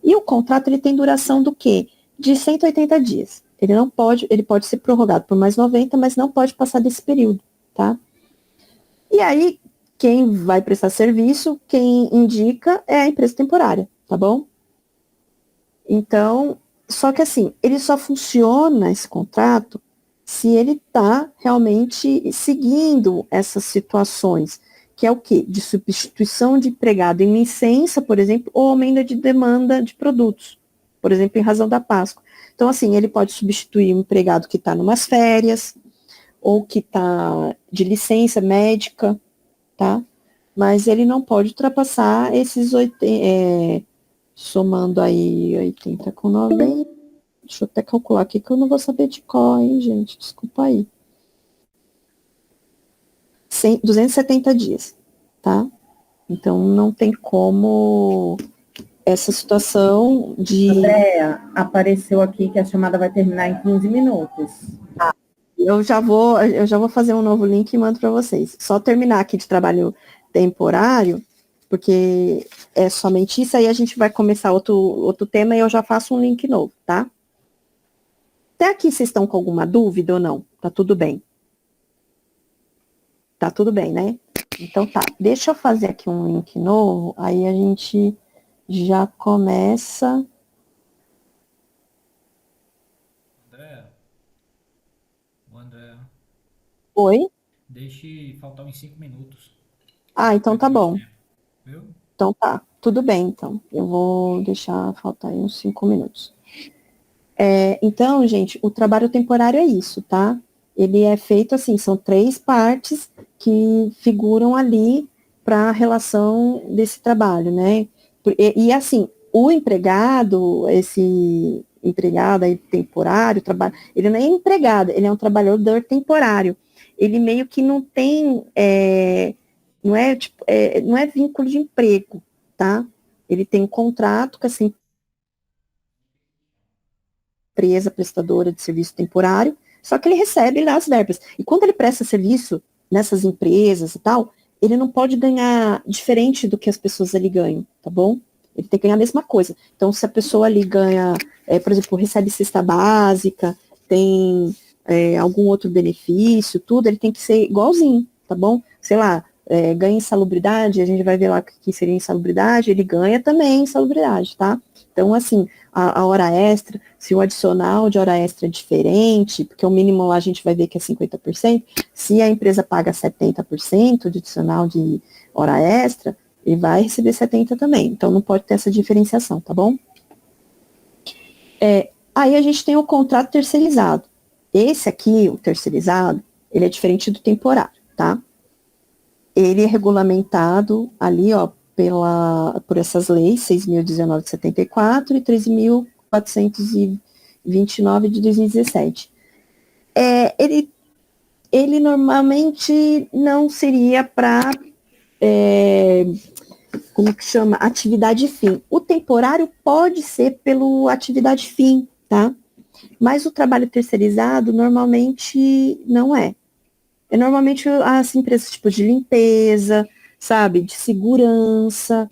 E o contrato ele tem duração do quê? De 180 dias. Ele pode ser prorrogado por mais 90, mas não pode passar desse período, tá? E aí, quem vai prestar serviço, quem indica é a empresa temporária, tá bom? Então, só que assim, ele só funciona esse contrato se ele está realmente seguindo essas situações, que é o quê? De substituição de empregado em licença, por exemplo, ou aumento de demanda de produtos, por exemplo, em razão da Páscoa. Então, assim, ele pode substituir um empregado que está numas férias, ou que está de licença médica, tá? Mas ele não pode ultrapassar esses 80, somando aí 80 com 90. Deixa eu até calcular aqui que eu não vou saber de qual, hein, gente? Desculpa aí. 270 dias, tá? Então não tem como essa situação de. Andréa, apareceu aqui que a chamada vai terminar em 15 minutos. eu já vou fazer um novo link e mando para vocês. Só terminar aqui de trabalho temporário, porque é somente isso, aí a gente vai começar outro tema e eu já faço um link novo, tá? Até aqui vocês estão com alguma dúvida ou não? Tá tudo bem? Tá tudo bem, né? Então tá, deixa eu fazer aqui um link novo, aí a gente já começa. André, o André, Oi? deixe faltar uns 5 minutos. Ah, Não então tá perca mais bom. tempo, viu? Então tá, tudo bem, então. Eu vou deixar faltar aí uns 5 minutos. Então, gente, o trabalho temporário é isso, tá? Ele é feito assim, são 3 partes que figuram ali para a relação desse trabalho, né? E, assim, o empregado, esse empregado aí temporário, ele não é empregado, ele é um trabalhador temporário. Ele meio que não tem, não é, tipo, não é vínculo de emprego, tá? Ele tem um contrato com essa empresa prestadora de serviço temporário, só que ele recebe lá as verbas. E quando ele presta serviço nessas empresas e tal, ele não pode ganhar diferente do que as pessoas ali ganham, tá bom? Ele tem que ganhar a mesma coisa. Então, se a pessoa ali ganha, por exemplo, recebe cesta básica, tem algum outro benefício, tudo, ele tem que ser igualzinho, tá bom? Sei lá, ganha insalubridade, a gente vai ver lá o que seria insalubridade, ele ganha também insalubridade, tá? Então, assim, a hora extra, se o adicional de hora extra é diferente, porque o mínimo lá a gente vai ver que é 50%, se a empresa paga 70% de adicional de hora extra, ele vai receber 70% também. Então, não pode ter essa diferenciação, tá bom? Aí a gente tem o contrato terceirizado. Esse aqui, o terceirizado, ele é diferente do temporário, tá? Ele é regulamentado ali, ó, por essas leis, 6.019 de 74 e 13.429 de 2017. Ele normalmente não seria para, como que chama? Atividade fim. O temporário pode ser pelo atividade fim, tá? Mas o trabalho terceirizado normalmente não é. É normalmente as empresas tipo de limpeza, sabe, de segurança,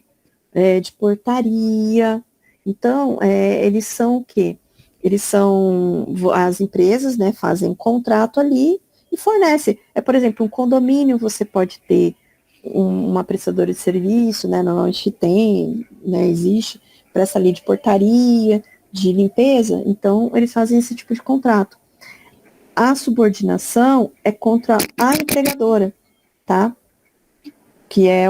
de portaria. Então, eles são o quê? Eles são, as empresas, né, fazem um contrato ali e fornecem. Por exemplo, um condomínio, você pode ter uma prestadora de serviço, né, normalmente tem, né, existe, presta ali de portaria, de limpeza, então eles fazem esse tipo de contrato. A subordinação é contra a empregadora, tá? Que é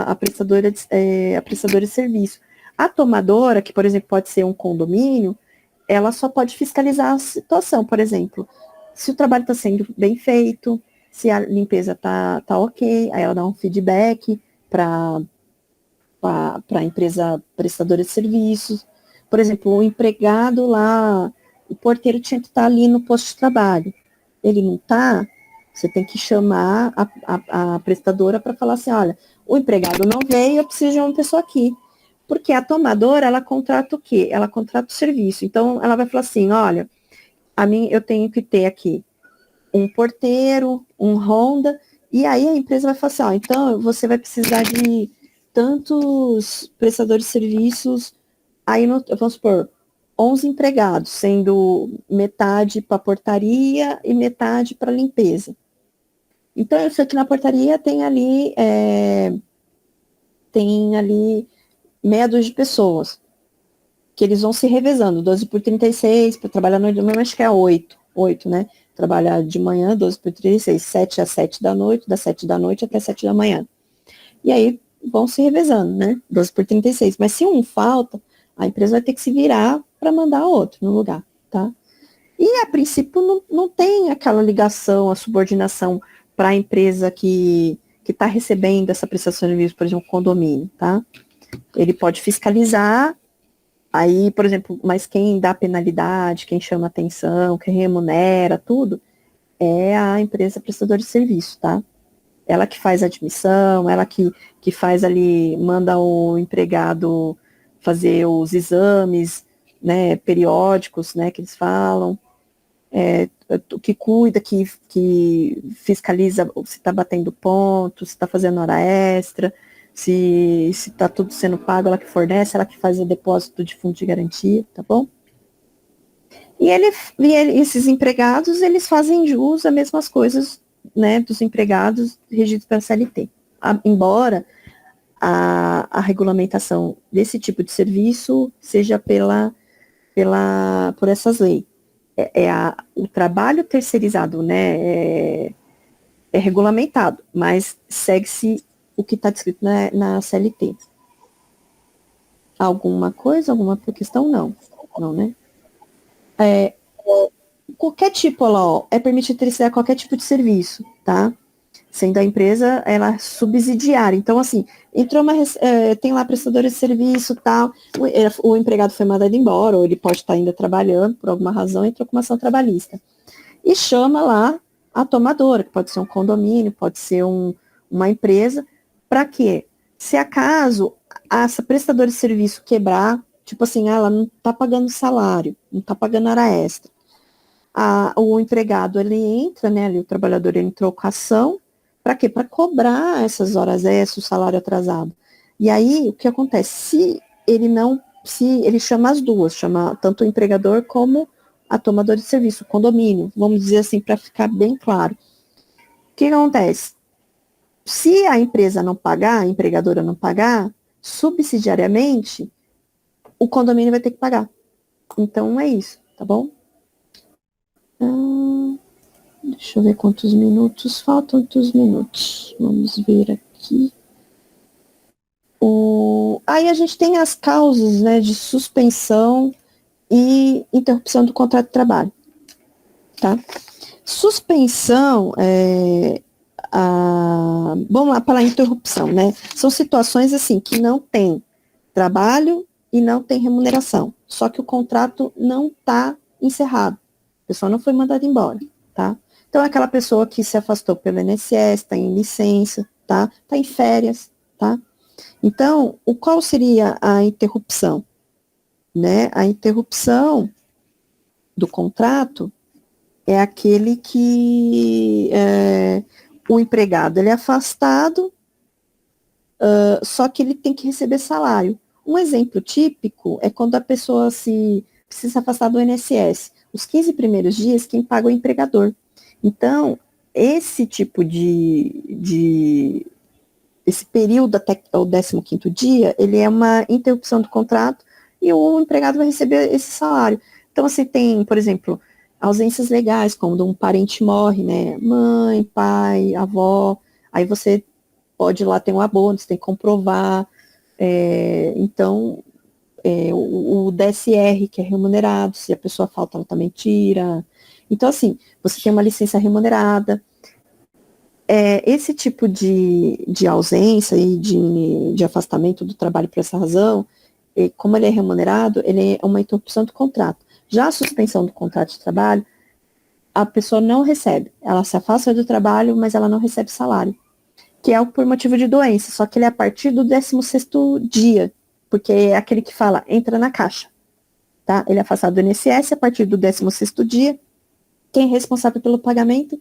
a prestadora de serviço. A tomadora, que, por exemplo, pode ser um condomínio, ela só pode fiscalizar a situação, por exemplo, se o trabalho está sendo bem feito, se a limpeza tá ok, aí ela dá um feedback para a empresa prestadora de serviços. Por exemplo, o empregado lá, o porteiro tinha que estar ali no posto de trabalho. Ele não está, você tem que chamar a prestadora para falar assim, olha, o empregado não veio, eu preciso de uma pessoa aqui. Porque a tomadora, ela contrata o quê? Ela contrata o serviço. Então, ela vai falar assim, olha, a mim eu tenho que ter aqui um porteiro, um ronda, e aí a empresa vai falar assim, ó, então você vai precisar de tantos prestadores de serviços, aí vamos supor, 11 empregados, sendo metade para portaria e metade para limpeza. Então, eu sei que na portaria tem ali meia dúzia de pessoas, que eles vão se revezando, 12 por 36, para trabalhar no dia, acho que é 8, né? Trabalhar de manhã, 12 por 36, 7 às 7 da noite, das 7 da noite até 7 da manhã. E aí vão se revezando, né? 12 por 36. Mas se um falta, a empresa vai ter que se virar para mandar outro no lugar, tá? E a princípio não tem aquela ligação, a subordinação para a empresa que está recebendo essa prestação de serviço, por exemplo, condomínio, tá? Ele pode fiscalizar. Aí, por exemplo, mas quem dá penalidade, quem chama atenção, quem remunera, tudo, é a empresa prestadora de serviço, tá? Ela que faz a admissão, ela que faz ali, manda o empregado fazer os exames, né, periódicos, né, que eles falam. que cuida, que fiscaliza se está batendo ponto, se está fazendo hora extra, se está tudo sendo pago, ela que fornece, ela que faz o depósito de fundo de garantia, tá bom? E esses empregados, eles fazem jus às mesmas coisas, né, dos empregados regidos pela CLT. Embora a regulamentação desse tipo de serviço seja por essas leis. O trabalho terceirizado, né, é regulamentado, mas segue-se o que está descrito na CLT. Alguma coisa, alguma questão? Não, né? Qualquer tipo, é permitido terceirizar qualquer tipo de serviço, tá? Sendo a empresa, ela subsidiária. Então, assim, entrou tem lá prestadora de serviço, tal, o empregado foi mandado embora, ou ele pode estar ainda trabalhando, por alguma razão, entrou com uma ação trabalhista. E chama lá a tomadora, que pode ser um condomínio, pode ser uma empresa, para quê? Se acaso essa prestadora de serviço quebrar, tipo assim, ela não está pagando salário, não está pagando hora extra. O empregado, ele entra, né, ali, o trabalhador ele entrou com a ação, para quê? Para cobrar essas horas extras, o salário atrasado. E aí, o que acontece? Se ele chama as duas, chama tanto o empregador como a tomadora de serviço, o condomínio, vamos dizer assim, para ficar bem claro. O que acontece? Se a empresa não pagar, a empregadora não pagar, subsidiariamente, o condomínio vai ter que pagar. Então, é isso, tá bom? Deixa eu ver quantos minutos faltam. Quantos minutos? Vamos ver aqui. Aí a gente tem as causas, né, de suspensão e interrupção do contrato de trabalho. Tá? Suspensão, vamos lá para a interrupção, né? São situações assim que não tem trabalho e não tem remuneração. Só que o contrato não está encerrado. A pessoa não foi mandada embora, tá? Então, é aquela pessoa que se afastou pelo INSS, está em licença, tá? Está em férias, tá? Então, qual seria a interrupção? Né? A interrupção do contrato é aquele que o empregado ele é afastado, só que ele tem que receber salário. Um exemplo típico é quando a pessoa precisa afastar do INSS. Os 15 primeiros dias, quem paga é o empregador. Então, esse tipo esse período até o 15º dia, ele é uma interrupção do contrato e o empregado vai receber esse salário. Então, você tem, por exemplo, ausências legais, quando um parente morre, né? Mãe, pai, avó, aí você pode ir lá ter um abono, você tem que comprovar. Então, o DSR, que é remunerado, se a pessoa falta, ela também tira. Então, assim, você tem uma licença remunerada. Esse tipo de ausência e de afastamento do trabalho por essa razão, como ele é remunerado, ele é uma interrupção do contrato. Já a suspensão do contrato de trabalho, a pessoa não recebe. Ela se afasta do trabalho, mas ela não recebe salário, que é por motivo de doença, só que ele é a partir do 16º dia, porque é aquele que fala, entra na caixa. Tá? Ele é afastado do INSS a partir do 16º dia. Quem é responsável pelo pagamento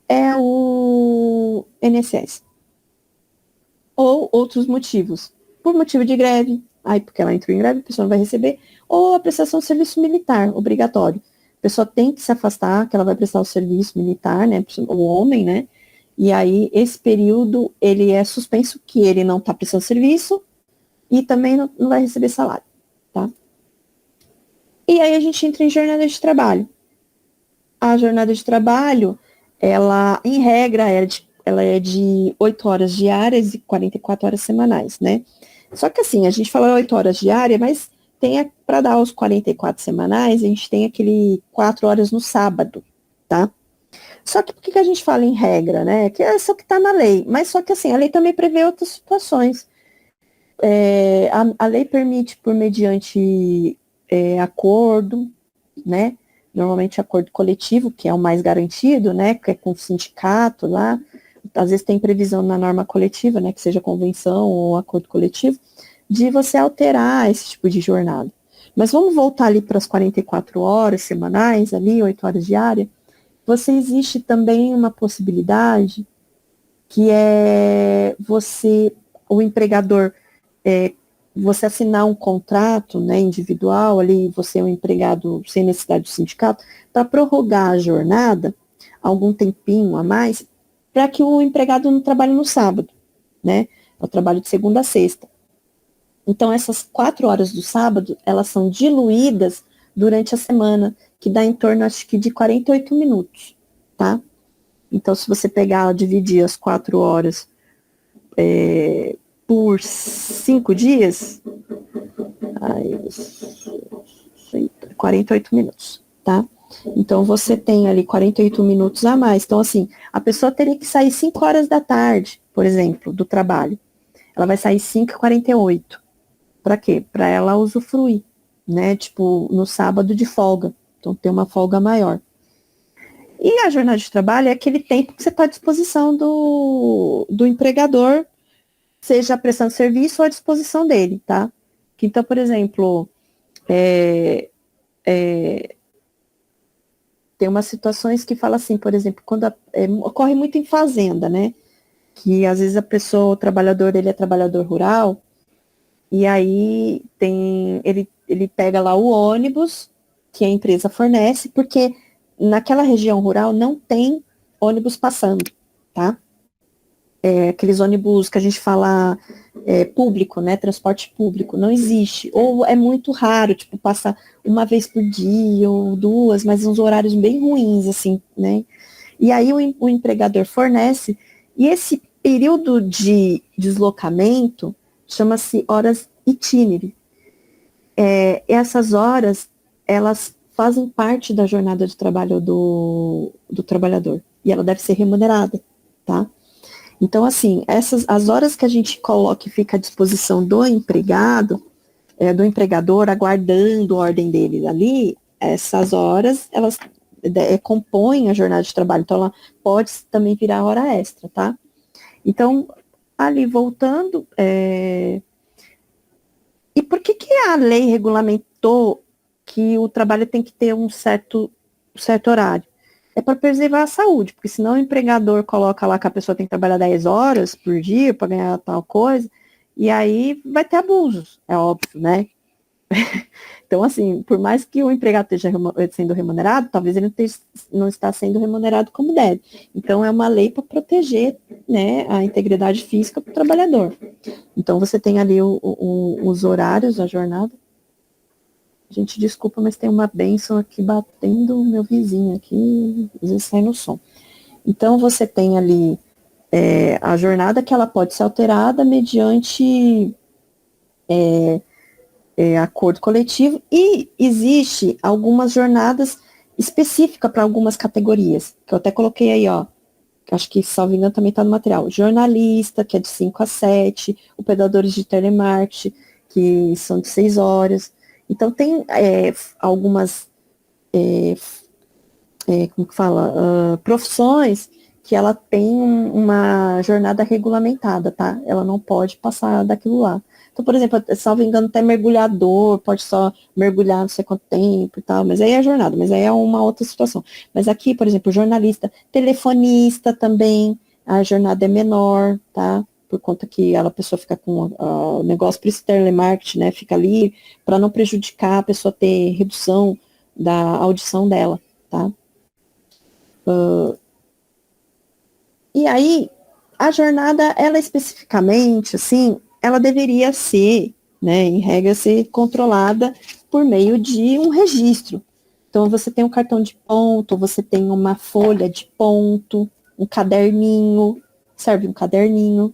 é o INSS. Ou outros motivos. Por motivo de greve, porque ela entrou em greve, a pessoa não vai receber, ou a prestação de serviço militar, obrigatório. A pessoa tem que se afastar, que ela vai prestar o serviço militar, né, o homem, né, e aí esse período, ele é suspenso, que ele não está prestando serviço, e também não vai receber salário, tá? E aí a gente entra em jornada de trabalho. A jornada de trabalho, ela, em regra, ela é de 8 horas diárias e 44 horas semanais, né? Só que assim, a gente fala 8 horas diárias, mas para dar os 44 semanais, a gente tem aquele 4 horas no sábado, tá? Só que por que a gente fala em regra, né? Que é só que está na lei, mas só que assim, a lei também prevê outras situações. A lei permite, por mediante acordo, né? Normalmente acordo coletivo, que é o mais garantido, né? Que é com o sindicato lá. Às vezes tem previsão na norma coletiva, né? Que seja convenção ou acordo coletivo, de você alterar esse tipo de jornada. Mas vamos voltar ali para as 44 horas semanais, ali, 8 horas diárias. Existe também uma possibilidade que é o empregador, você assinar um contrato, né, individual, ali você é um empregado sem necessidade do sindicato, para prorrogar a jornada, algum tempinho a mais, para que o empregado não trabalhe no sábado, né? Eu trabalho de segunda a sexta. Então, essas 4 horas do sábado, elas são diluídas durante a semana, que dá em torno, acho que, de 48 minutos, tá? Então, se você pegar, dividir as 4 horas por 5 dias, aí, 48 minutos, tá? Então, você tem ali 48 minutos a mais. Então, assim, a pessoa teria que sair 5 horas da tarde, por exemplo, do trabalho. Ela vai sair 5h48. Para quê? Para ela usufruir, né? Tipo, no sábado de folga. Então, tem uma folga maior. E a jornada de trabalho é aquele tempo que você está à disposição do empregador, seja prestando serviço ou à disposição dele, tá? Então, por exemplo, tem umas situações que fala assim, por exemplo, quando ocorre muito em fazenda, né? Que às vezes a pessoa, o trabalhador, ele é trabalhador rural, e aí ele pega lá o ônibus que a empresa fornece, porque naquela região rural não tem ônibus passando, tá? Aqueles ônibus que a gente fala público, né? Transporte público, não existe. Ou é muito raro, tipo, passa uma vez por dia ou duas, mas uns horários bem ruins, assim, né? E aí o empregador fornece, e esse período de deslocamento chama-se horas itinerárias. Essas horas, elas fazem parte da jornada de trabalho do trabalhador, e ela deve ser remunerada, tá? Então, assim, as horas que a gente coloca e fica à disposição do empregado, do empregador, aguardando a ordem dele ali, essas horas, elas compõem a jornada de trabalho, então ela pode também virar hora extra, tá? Então, ali voltando, e por que a lei regulamentou que o trabalho tem que ter um certo horário? É para preservar a saúde, porque senão o empregador coloca lá que a pessoa tem que trabalhar 10 horas por dia para ganhar tal coisa, e aí vai ter abusos, é óbvio, né? Então, assim, por mais que o empregado esteja sendo remunerado, talvez ele não está sendo remunerado como deve. Então, é uma lei para proteger, né, a integridade física do trabalhador. Então, você tem ali os horários, a jornada. Gente, desculpa, mas tem uma bênção aqui batendo o meu vizinho aqui, às vezes sai no som. Então, você tem ali a jornada que ela pode ser alterada mediante acordo coletivo, e existe algumas jornadas específicas para algumas categorias, que eu até coloquei aí, ó, que acho que, salvo engano, também está no material. Jornalista, que é de 5 a 7, operadores de telemarketing, que são de 6 horas. Então, tem algumas, como que fala, profissões que ela tem uma jornada regulamentada, tá? Ela não pode passar daquilo lá. Então, por exemplo, salvo engano, até mergulhador, pode só mergulhar não sei quanto tempo e tal, mas aí é jornada, mas aí é uma outra situação. Mas aqui, por exemplo, jornalista, telefonista também, a jornada é menor, tá? Por conta que a pessoa fica com o negócio, por isso telemarketing, né? Fica ali para não prejudicar a pessoa ter redução da audição dela, tá? E aí, a jornada, ela especificamente, assim, ela deveria ser, né, em regra, ser controlada por meio de um registro. Então, você tem um cartão de ponto, você tem uma folha de ponto, um caderninho, serve um caderninho.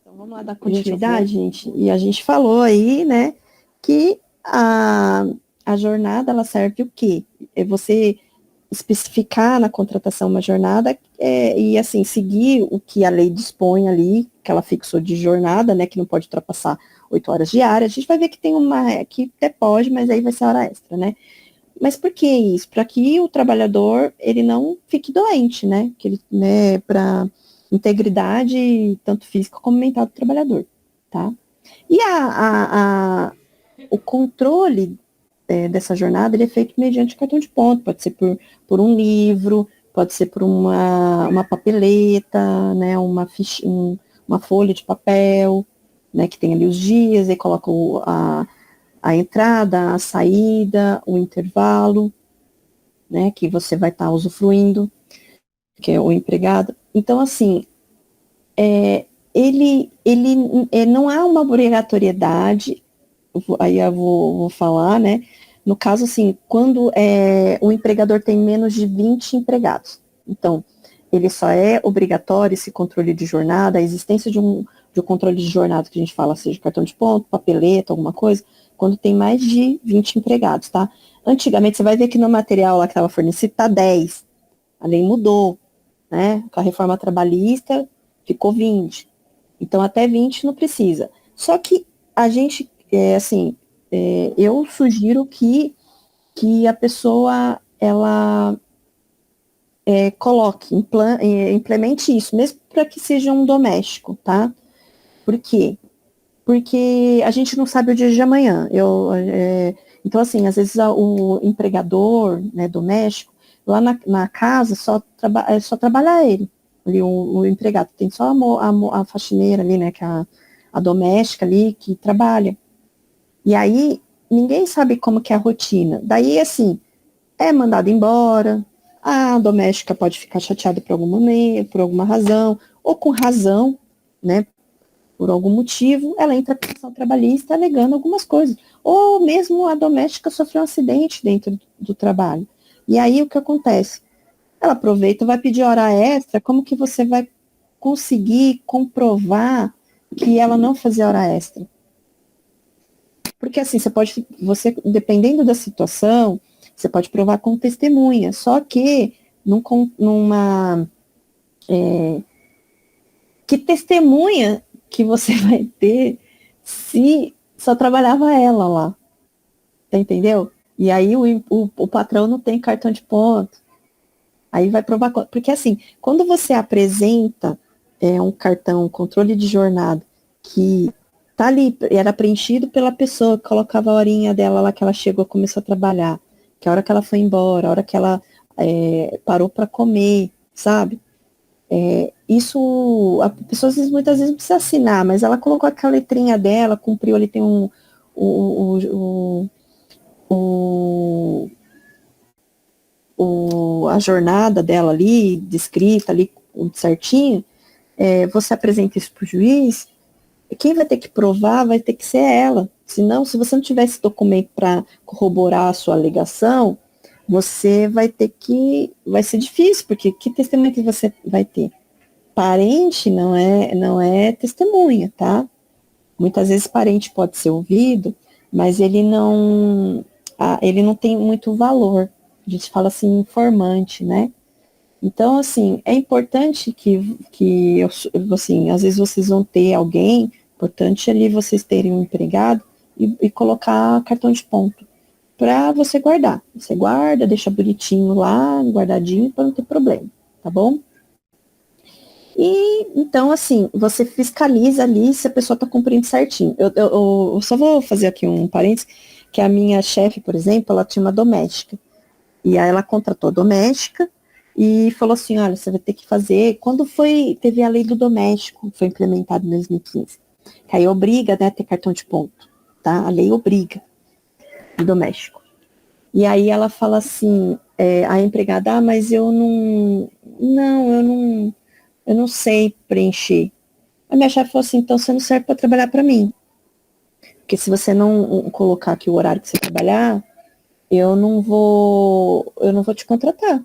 Então, vamos lá dar continuidade, gente. E a gente falou aí, né, que a jornada, ela serve o quê? É você especificar na contratação uma jornada e, assim, seguir o que a lei dispõe ali, que ela fixou de jornada, né, que não pode ultrapassar 8 horas diárias. A gente vai ver que tem uma, que até pode, mas aí vai ser hora extra, né? Mas por que isso? Para que o trabalhador, ele não fique doente, né? Que ele, né, para integridade, tanto física como mental do trabalhador, tá? E o controle dessa jornada, ele é feito mediante cartão de ponto, pode ser por um livro, pode ser por uma papeleta, né, uma folha de papel, né, que tem ali os dias, aí coloca a entrada, a saída, o intervalo, né, que você vai estar usufruindo, que é o empregado. Então, assim, ele não há uma obrigatoriedade, aí eu vou falar, né, no caso, assim, quando o empregador tem menos de 20 empregados. Então, ele só é obrigatório esse controle de jornada, a existência de um controle de jornada que a gente fala, seja cartão de ponto, papeleta, alguma coisa, quando tem mais de 20 empregados, tá? Antigamente, você vai ver que no material lá que estava fornecido está 10. A lei mudou, né? Com a reforma trabalhista, ficou 20. Então, até 20 não precisa. Só que a gente, eu sugiro que a pessoa, ela coloque, implemente isso, mesmo para que seja um doméstico, tá? Por quê? Porque a gente não sabe o dia de amanhã. Então, assim, às vezes o empregador, né, doméstico, lá na casa só trabalha ele, ali, o empregado. Tem só a faxineira ali, né, que é a doméstica ali, que trabalha. E aí, ninguém sabe como que é a rotina. Daí, assim, é mandado embora, a doméstica pode ficar chateada por alguma razão, ou com razão, né, por algum motivo, ela entra com ação trabalhista alegando algumas coisas. Ou mesmo a doméstica sofreu um acidente dentro do trabalho. E aí o que acontece? Ela aproveita, vai pedir hora extra, como que você vai conseguir comprovar que ela não fazia hora extra? Porque assim, dependendo da situação, você pode provar com testemunha, só que que testemunha que você vai ter se só trabalhava ela lá, tá, entendeu? E aí o patrão não tem cartão de ponto, aí vai provar, porque assim, quando você apresenta um cartão, um controle de jornada, que tá ali, era preenchido pela pessoa que colocava a horinha dela lá que ela chegou, começou a trabalhar, que a hora que ela foi embora, a hora que ela parou para comer, sabe? Isso, a pessoa muitas vezes não precisa assinar, mas ela colocou aquela letrinha dela, cumpriu, ali tem a jornada dela ali, descrita ali certinho, você apresenta isso para o juiz, quem vai ter que provar vai ter que ser ela. Senão, se você não tiver esse documento para corroborar a sua alegação, você vai ser difícil, porque que testemunha que você vai ter? Parente não é testemunha, tá? Muitas vezes parente pode ser ouvido, mas ele não tem muito valor. A gente fala assim, informante, né? Então, assim, é importante assim, às vezes vocês vão ter alguém, importante ali vocês terem um empregado e colocar cartão de ponto para você guardar. Você guarda, deixa bonitinho lá, guardadinho, para não ter problema, tá bom? E, então, assim, você fiscaliza ali se a pessoa está cumprindo certinho. Eu só vou fazer aqui um parênteses, que a minha chefe, por exemplo, ela tinha uma doméstica. E aí ela contratou a doméstica e falou assim, olha, você vai ter que fazer... Teve a lei do doméstico, foi implementada em 2015, que aí obriga, né, a ter cartão de ponto, tá? A lei obriga o doméstico. E aí ela fala assim, a empregada, mas eu não sei preencher. A minha chefe falou assim, então você não serve para trabalhar para mim. Porque se você não colocar aqui o horário que você trabalhar, eu não vou te contratar.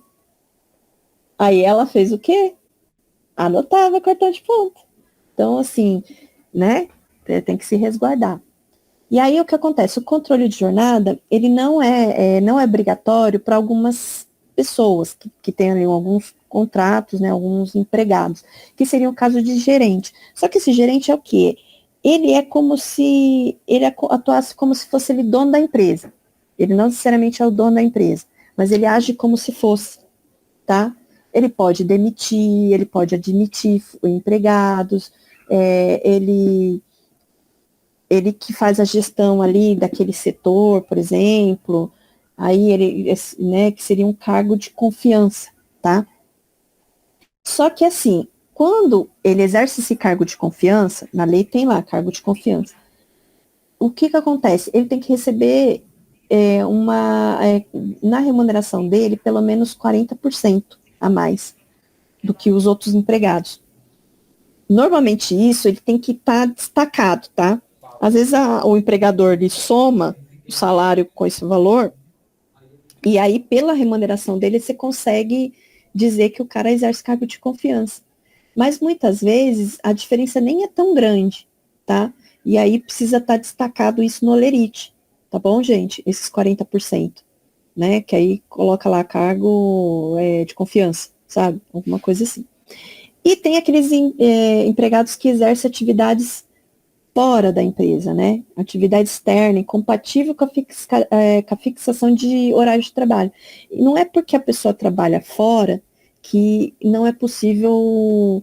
Aí ela fez o quê? Anotava cartão de ponto. Então, assim, né? Tem que se resguardar. E aí o que acontece? O controle de jornada, ele não é obrigatório para algumas pessoas que têm ali alguns contratos, né, alguns empregados, que seria o caso de gerente. Só que esse gerente é o quê? Ele é como se ele atuasse como se fosse ele dono da empresa. Ele não necessariamente é o dono da empresa, mas ele age como se fosse, tá? Ele pode demitir, ele pode admitir empregados, ele ele que faz a gestão ali daquele setor, por exemplo, aí ele, né, que seria um cargo de confiança, tá? Só que assim, quando ele exerce esse cargo de confiança, na lei tem lá cargo de confiança, o que que acontece? Ele tem que receber na remuneração dele, pelo menos 40% a mais do que os outros empregados. Normalmente isso ele tem que estar destacado, tá? Às vezes o empregador ele soma o salário com esse valor e aí pela remuneração dele você consegue dizer que o cara exerce cargo de confiança. Mas muitas vezes a diferença nem é tão grande, tá? E aí precisa estar destacado isso no Olerite, tá bom, gente? Esses 40%, né? Que aí coloca lá cargo de confiança, sabe? Alguma coisa assim. E tem aqueles empregados que exercem atividades fora da empresa, né? Atividade externa, incompatível com com a fixação de horário de trabalho. E não é porque a pessoa trabalha fora que não é possível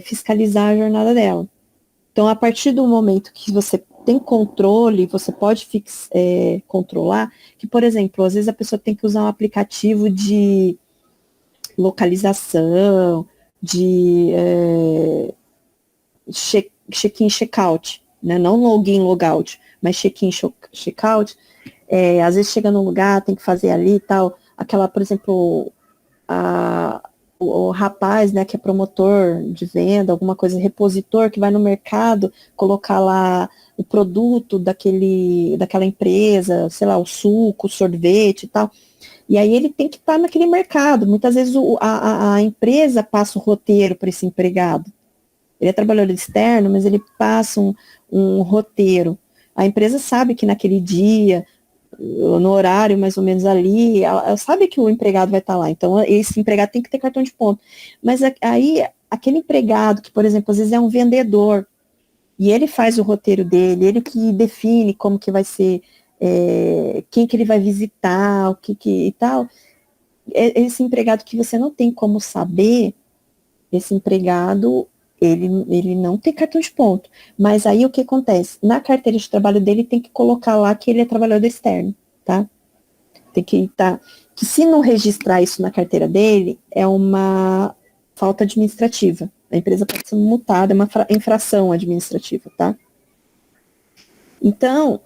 fiscalizar a jornada dela. Então, a partir do momento que você tem controle, você pode controlar, que, por exemplo, às vezes a pessoa tem que usar um aplicativo de localização, de check-in, check-out, né? Não login, logout, mas check-in, check-out. Às vezes chega num lugar, tem que fazer ali e tal, aquela, por exemplo, o rapaz, né, que é promotor de venda, alguma coisa, repositor, que vai no mercado colocar lá o produto daquela empresa, sei lá, o suco, o sorvete e tal. E aí ele tem que estar naquele mercado. Muitas vezes a empresa passa o roteiro para esse empregado. Ele é trabalhador externo, mas ele passa um roteiro. A empresa sabe que naquele dia, no horário mais ou menos ali, ela sabe que o empregado vai estar lá. Então, esse empregado tem que ter cartão de ponto. Mas aí, aquele empregado que, por exemplo, às vezes é um vendedor, e ele faz o roteiro dele, ele que define como que vai ser, quem que ele vai visitar, o que e tal, esse empregado que você não tem como saber, esse empregado, ele não tem cartão de ponto. Mas aí o que acontece? Na carteira de trabalho dele tem que colocar lá que ele é trabalhador externo, tá? Tem que estar. Que se não registrar isso na carteira dele, é uma falta administrativa. A empresa pode ser multada, é uma infração administrativa, tá? Então,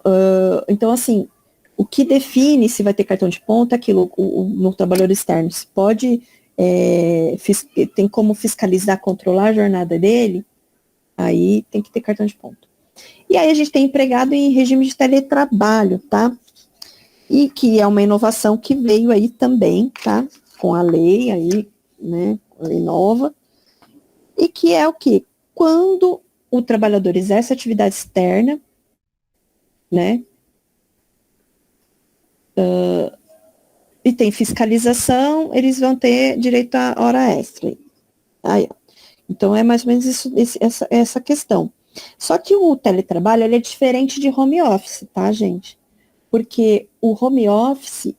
assim, o que define se vai ter cartão de ponto é aquilo, no trabalhador externo. Se pode, tem como fiscalizar, controlar a jornada dele, aí tem que ter cartão de ponto. E aí a gente tem empregado em regime de teletrabalho, tá? E que é uma inovação que veio aí também, tá? Com a lei aí, né? A lei nova. E que é o quê? Quando o trabalhador exerce atividade externa, né? E tem fiscalização, eles vão ter direito à hora extra. Aí, então, é mais ou menos essa questão. Só que o teletrabalho, ele é diferente de home office, tá, gente? Porque o home office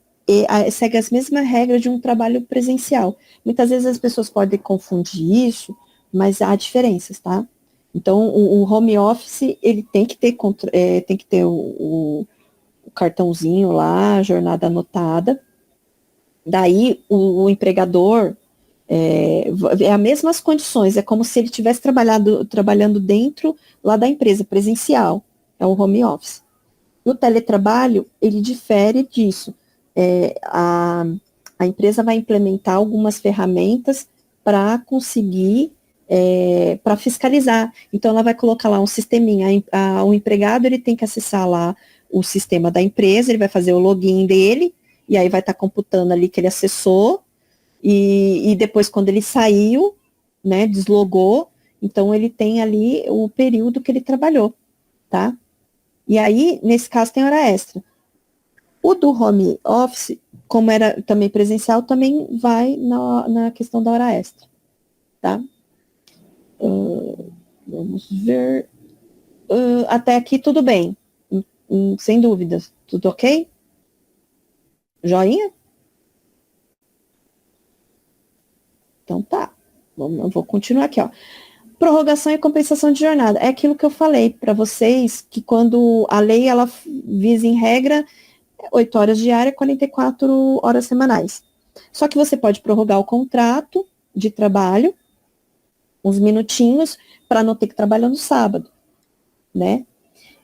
segue as mesmas regras de um trabalho presencial. Muitas vezes as pessoas podem confundir isso, mas há diferenças, tá? Então, o home office, ele tem que ter o cartãozinho lá, a jornada anotada. Daí, o empregador é as mesmas condições, é como se ele tivesse trabalhando dentro lá da empresa, presencial, é o home office. No teletrabalho, ele difere disso. A empresa vai implementar algumas ferramentas para conseguir, para fiscalizar. Então, ela vai colocar lá um sisteminha. O empregado ele tem que acessar lá o sistema da empresa, ele vai fazer o login dele, e aí vai estar computando ali que ele acessou, e depois, quando ele saiu, né, deslogou, então ele tem ali o período que ele trabalhou, tá? E aí, nesse caso, tem hora extra. O do home office, como era também presencial, também vai na questão da hora extra, tá? Vamos ver. Até aqui tudo bem, sem dúvidas. Tudo ok? Joinha? Então tá. Eu vou continuar aqui, ó. Prorrogação e compensação de jornada. É aquilo que eu falei para vocês, que quando a lei, ela visa, em regra, 8 horas diárias, 44 horas semanais. Só que você pode prorrogar o contrato de trabalho, uns minutinhos, para não ter que trabalhar no sábado, né?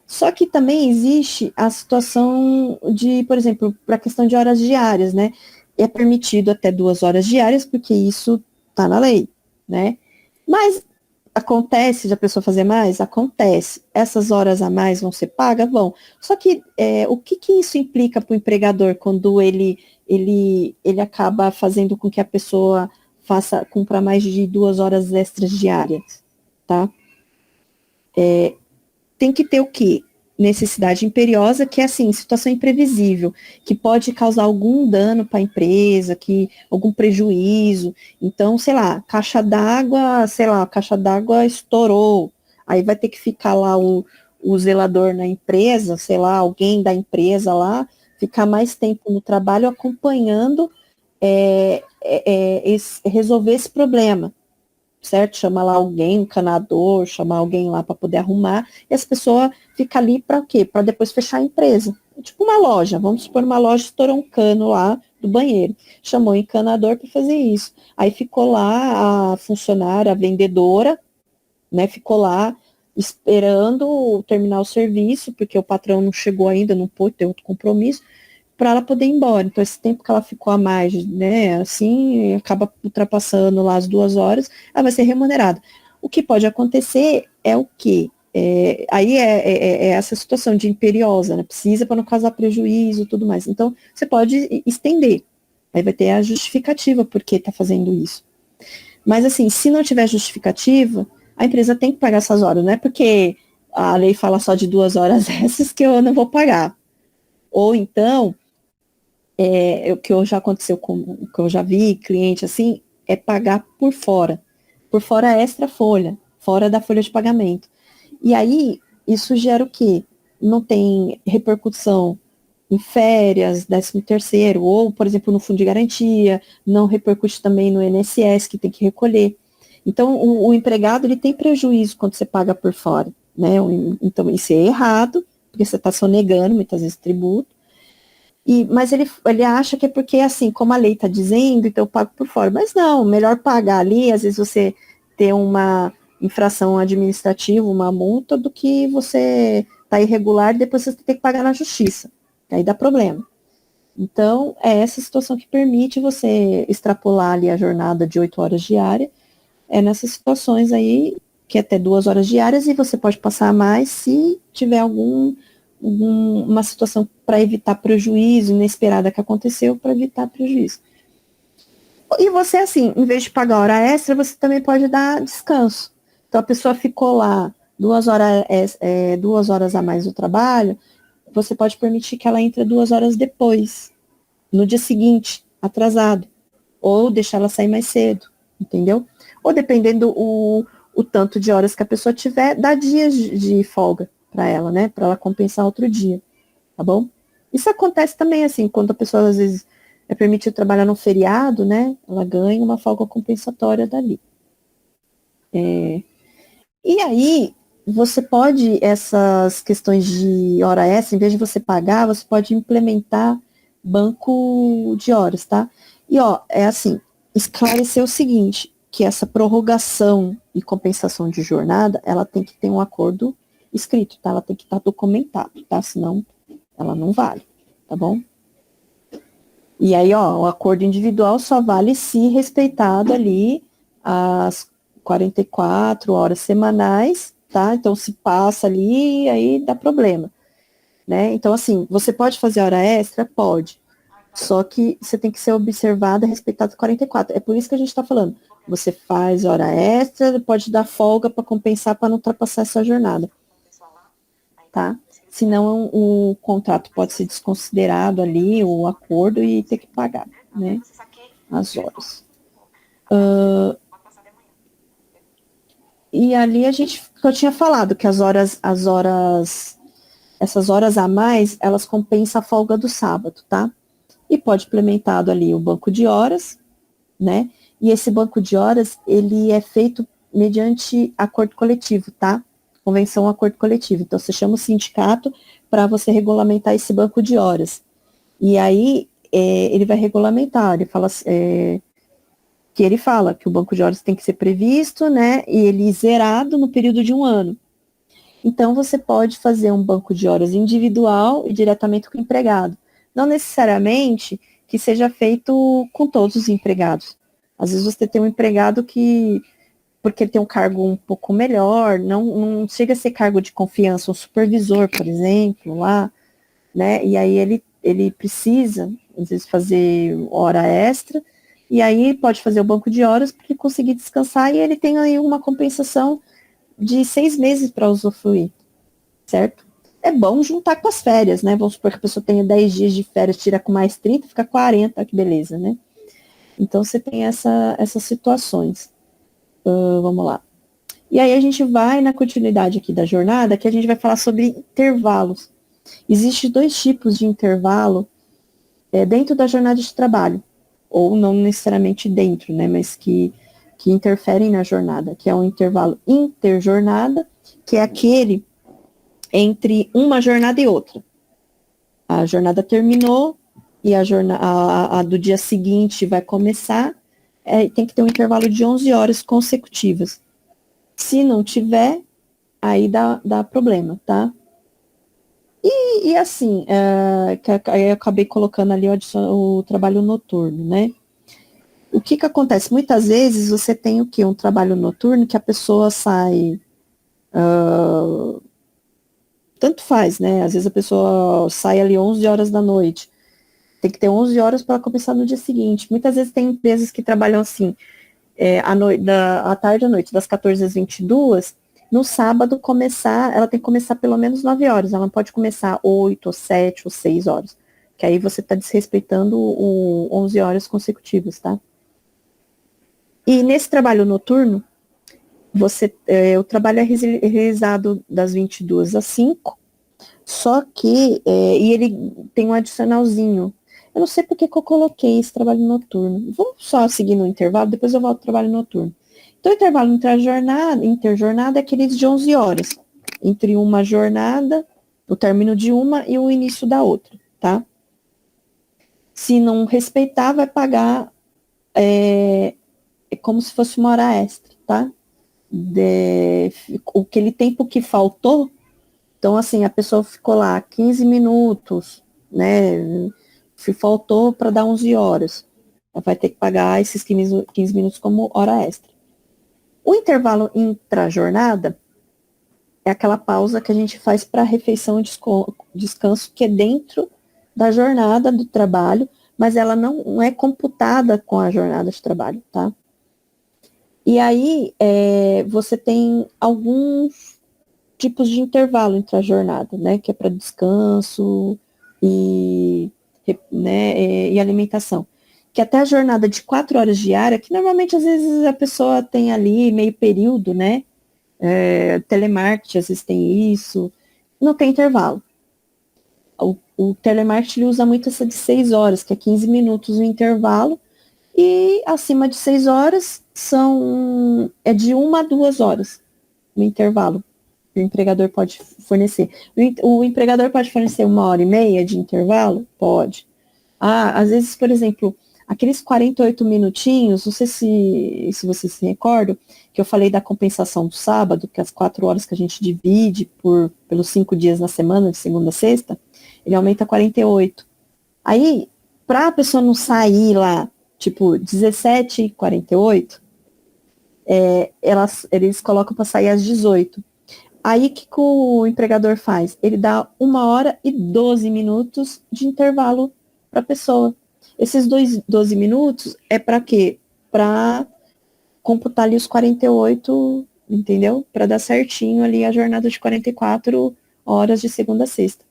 Só que também existe a situação de, por exemplo, para a questão de horas diárias, né? É permitido até 2 horas diárias, porque isso está na lei, né? Mas acontece de a pessoa fazer mais? Acontece. Essas horas a mais vão ser pagas? Vão. Só que o que isso implica para o empregador quando ele acaba fazendo com que a pessoa cumpra mais de 2 horas extras diárias, tá? Tem que ter o quê? Necessidade imperiosa, que é assim, situação imprevisível, que pode causar algum dano para a empresa, algum prejuízo. Então, sei lá, caixa d'água estourou, aí vai ter que ficar lá o zelador na empresa, sei lá, alguém da empresa lá, ficar mais tempo no trabalho acompanhando resolver esse problema, certo? Chama lá alguém, um encanador, chamar alguém lá para poder arrumar, e essa pessoa fica ali para quê? Para depois fechar a empresa. Tipo uma loja, vamos supor, uma loja estourou um cano lá do banheiro, chamou o encanador para fazer isso. Aí ficou lá a funcionária, a vendedora, né, ficou lá esperando terminar o serviço, porque o patrão não chegou ainda, não pôde ter outro compromisso, para ela poder ir embora. Então, esse tempo que ela ficou a mais, né, assim, acaba ultrapassando lá as 2 horas, ela vai ser remunerada. O que pode acontecer é o quê? Aí é essa situação de imperiosa, né? Precisa para não causar prejuízo e tudo mais. Então, você pode estender. Aí vai ter a justificativa por que está fazendo isso. Mas, assim, se não tiver justificativa, a empresa tem que pagar essas horas, não é porque a lei fala só de 2 horas essas que eu não vou pagar. Ou então, o que já aconteceu o que eu já vi, cliente assim, é pagar por fora extra folha, fora da folha de pagamento. E aí, isso gera o quê? Não tem repercussão em férias, 13º, ou, por exemplo, no fundo de garantia, não repercute também no INSS, que tem que recolher. Então, o empregado, ele tem prejuízo quando você paga por fora, né? Então, isso é errado, porque você está sonegando, muitas vezes, tributo. Mas ele acha que é porque, assim, como a lei está dizendo, então eu pago por fora. Mas não, melhor pagar ali, às vezes você ter uma infração administrativa, uma multa, do que você tá irregular e depois você tem que pagar na justiça. Aí dá problema. Então, é essa situação que permite você extrapolar ali a jornada de 8 horas diárias. É nessas situações aí, que é até 2 horas diárias, e você pode passar mais se tiver uma situação para evitar prejuízo inesperada que aconteceu, para evitar prejuízo. E você, assim, em vez de pagar hora extra, você também pode dar descanso. Então, a pessoa ficou lá 2 horas a mais do trabalho, você pode permitir que ela entre 2 horas depois, no dia seguinte, atrasado. Ou deixar ela sair mais cedo, entendeu? Ou dependendo o tanto de horas que a pessoa tiver, dá dias de folga para ela, né? Para ela compensar outro dia, tá bom? Isso acontece também, assim, quando a pessoa, às vezes, é permitido trabalhar no feriado, né? Ela ganha uma folga compensatória dali. E aí, você pode, essas questões de hora extra, em vez de você pagar, você pode implementar banco de horas, tá? E, ó, é assim, esclarecer o seguinte, que essa prorrogação e compensação de jornada, ela tem que ter um acordo escrito, tá? Ela tem que estar documentado, tá? Senão, ela não vale, tá bom? E aí, ó, o acordo individual só vale se respeitado ali as 44 horas semanais, tá? Então, se passa ali, aí dá problema, né? Então, assim, você pode fazer hora extra? Pode. Só que você tem que ser observado e respeitado as 44. É por isso que a gente está falando. Você faz hora extra, pode dar folga para compensar, para não ultrapassar essa jornada, tá? Senão o contrato pode ser desconsiderado ali, o acordo, e ter que pagar, né? As horas. E ali eu tinha falado que essas horas a mais, elas compensam a folga do sábado, tá? E pode implementado ali o banco de horas, né? E esse banco de horas, ele é feito mediante acordo coletivo, tá? Convenção, acordo coletivo. Então, você chama o sindicato para você regulamentar esse banco de horas. E aí, ele vai regulamentar, ele fala, que ele fala que o banco de horas tem que ser previsto, né, e ele zerado no período de um ano. Então, você pode fazer um banco de horas individual e diretamente com o empregado. Não necessariamente que seja feito com todos os empregados. Às vezes você tem um empregado que, porque ele tem um cargo um pouco melhor, não chega a ser cargo de confiança, um supervisor, por exemplo, lá, né? E aí ele precisa, às vezes, fazer hora extra, e aí pode fazer o banco de horas para ele conseguir descansar, e ele tem aí uma compensação de 6 meses para usufruir, certo? É bom juntar com as férias, né? Vamos supor que a pessoa tenha 10 dias de férias, tira com mais 30, fica 40, que beleza, né? Então, você tem essas situações. Vamos lá. E aí, a gente vai na continuidade aqui da jornada, que a gente vai falar sobre intervalos. Existem 2 tipos de intervalo dentro da jornada de trabalho, ou não necessariamente dentro, né? Mas que interferem na jornada, que é um intervalo interjornada, que é aquele entre uma jornada e outra. A jornada terminou e a do dia seguinte vai começar, tem que ter um intervalo de 11 horas consecutivas. Se não tiver, aí dá problema, tá? E assim, eu acabei colocando ali o trabalho noturno, né? O que acontece? Muitas vezes você tem o quê? Um trabalho noturno que a pessoa sai, tanto faz, né? Às vezes a pessoa sai ali 11 horas da noite, tem que ter 11 horas para começar no dia seguinte. Muitas vezes tem empresas que trabalham assim, à tarde à noite, das 14 às 22, no sábado ela tem que começar pelo menos 9 horas, ela não pode começar 8, ou 7, ou 6 horas, que aí você está desrespeitando o 11 horas consecutivas, tá? E nesse trabalho noturno, o trabalho é realizado das 22 às 5, só que, e ele tem um adicionalzinho. Eu não sei porque que eu coloquei esse trabalho noturno. Vamos só seguir no intervalo, depois eu volto ao trabalho noturno. Então, o intervalo interjornada é aqueles de 11 horas, entre uma jornada, o término de uma e o início da outra, tá? Se não respeitar, vai pagar como se fosse uma hora extra, tá? Aquele tempo que faltou, então, assim, a pessoa ficou lá 15 minutos, né? Faltou para dar 11 horas. Ela vai ter que pagar esses 15 minutos como hora extra. O intervalo intra-jornada é aquela pausa que a gente faz para refeição e descanso, que é dentro da jornada do trabalho, mas ela não é computada com a jornada de trabalho, tá? E aí, você tem alguns tipos de intervalo entre a jornada, né, que é para descanso né, e alimentação. Que até a jornada de 4 horas diária, que normalmente às vezes a pessoa tem ali meio período, né, telemarketing às vezes tem isso, não tem intervalo. O telemarketing usa muito essa de 6 horas, que é 15 minutos o intervalo, e acima de 6 horas é de 1 a 2 horas o intervalo que o empregador pode fornecer. O empregador pode fornecer 1h30 de intervalo? Pode. Às vezes, por exemplo, aqueles 48 minutinhos, não sei se vocês se recordam, que eu falei da compensação do sábado, que as 4 horas que a gente divide pelos 5 dias na semana, de segunda a sexta, ele aumenta 48. Aí, para a pessoa não sair lá, tipo, 17h48, eles colocam para sair às 18. Aí, o que o empregador faz? Ele dá 1h e 12 minutos de intervalo para a pessoa. Esses 12 minutos é para quê? Para computar ali os 48, entendeu? Para dar certinho ali a jornada de 44 horas de segunda a sexta.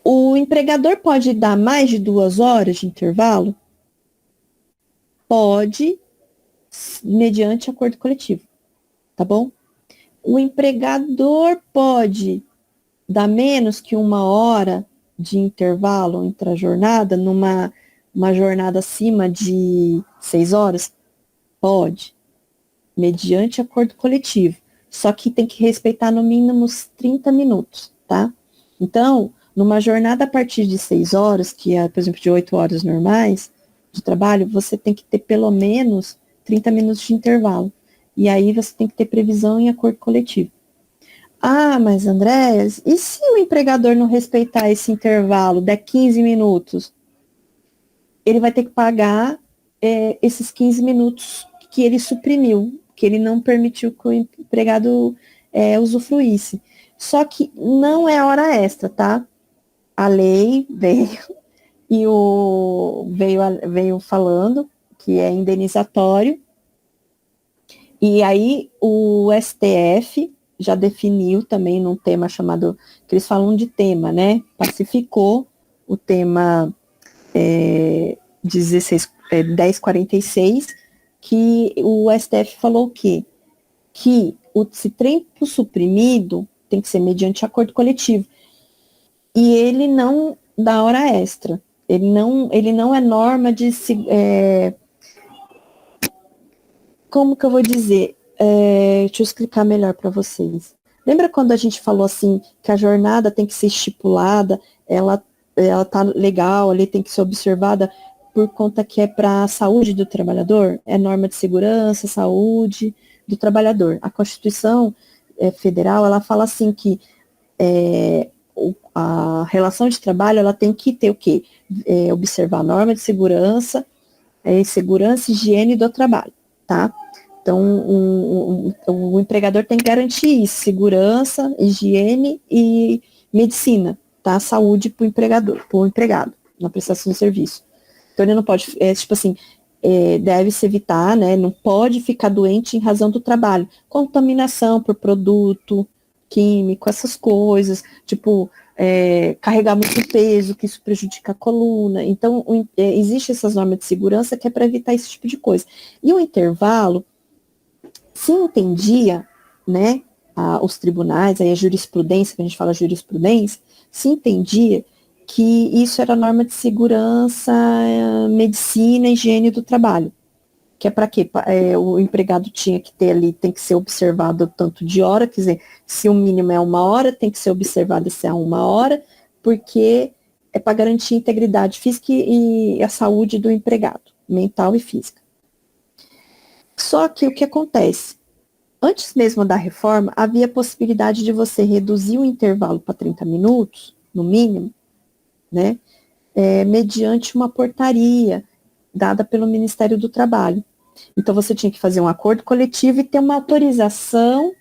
O empregador pode dar mais de 2 horas de intervalo? Pode, mediante acordo coletivo, tá bom? O empregador pode dar menos que 1 hora de intervalo entre a jornada, uma jornada acima de 6 horas? Pode. mediante acordo coletivo. Só que tem que respeitar no mínimo uns 30 minutos, tá? Então, numa jornada a partir de 6 horas, que é, por exemplo, de 8 horas normais de trabalho, você tem que ter pelo menos 30 minutos de intervalo. E aí você tem que ter previsão em acordo coletivo. Ah, mas André, e se o empregador não respeitar esse intervalo, der 15 minutos? Ele vai ter que pagar esses 15 minutos que ele suprimiu, que ele não permitiu que o empregado usufruísse. Só que não é hora extra, tá? A lei veio e veio falando que é indenizatório, e aí o STF já definiu também num tema chamado, que eles falam de tema, né? Pacificou o tema 1046, que o STF falou o quê? Que esse tempo suprimido tem que ser mediante acordo coletivo. E ele não dá hora extra. Ele não é norma de como que eu vou dizer? Deixa eu explicar melhor para vocês. Lembra quando a gente falou assim que a jornada tem que ser estipulada, ela tá legal, ali tem que ser observada por conta que é para a saúde do trabalhador? É norma de segurança, saúde do trabalhador. A Constituição Federal, ela fala assim que a relação de trabalho, ela tem que ter o quê? Observar a norma de segurança, segurança e higiene do trabalho, tá? Então, o empregador tem que garantir isso, segurança, higiene e medicina, tá? Saúde para o empregado, na prestação de serviço. Então, ele não pode, tipo assim, deve-se evitar, né? Não pode ficar doente em razão do trabalho. Contaminação por produto químico, essas coisas, tipo, carregar muito peso, que isso prejudica a coluna. Então, existe essas normas de segurança que é para evitar esse tipo de coisa. E o intervalo, se entendia, né, os tribunais, aí a jurisprudência, que a gente fala jurisprudência, se entendia que isso era norma de segurança, medicina, higiene do trabalho. Que é para quê? O empregado tinha que ter ali, tem que ser observado tanto de hora, quer dizer, se o mínimo é 1 hora, tem que ser observado se é 1 hora, porque é para garantir a integridade física e a saúde do empregado, mental e física. Só que o que acontece? Antes mesmo da reforma, havia a possibilidade de você reduzir o intervalo para 30 minutos, no mínimo, né, mediante uma portaria dada pelo Ministério do Trabalho. Então, você tinha que fazer um acordo coletivo e ter uma autorização,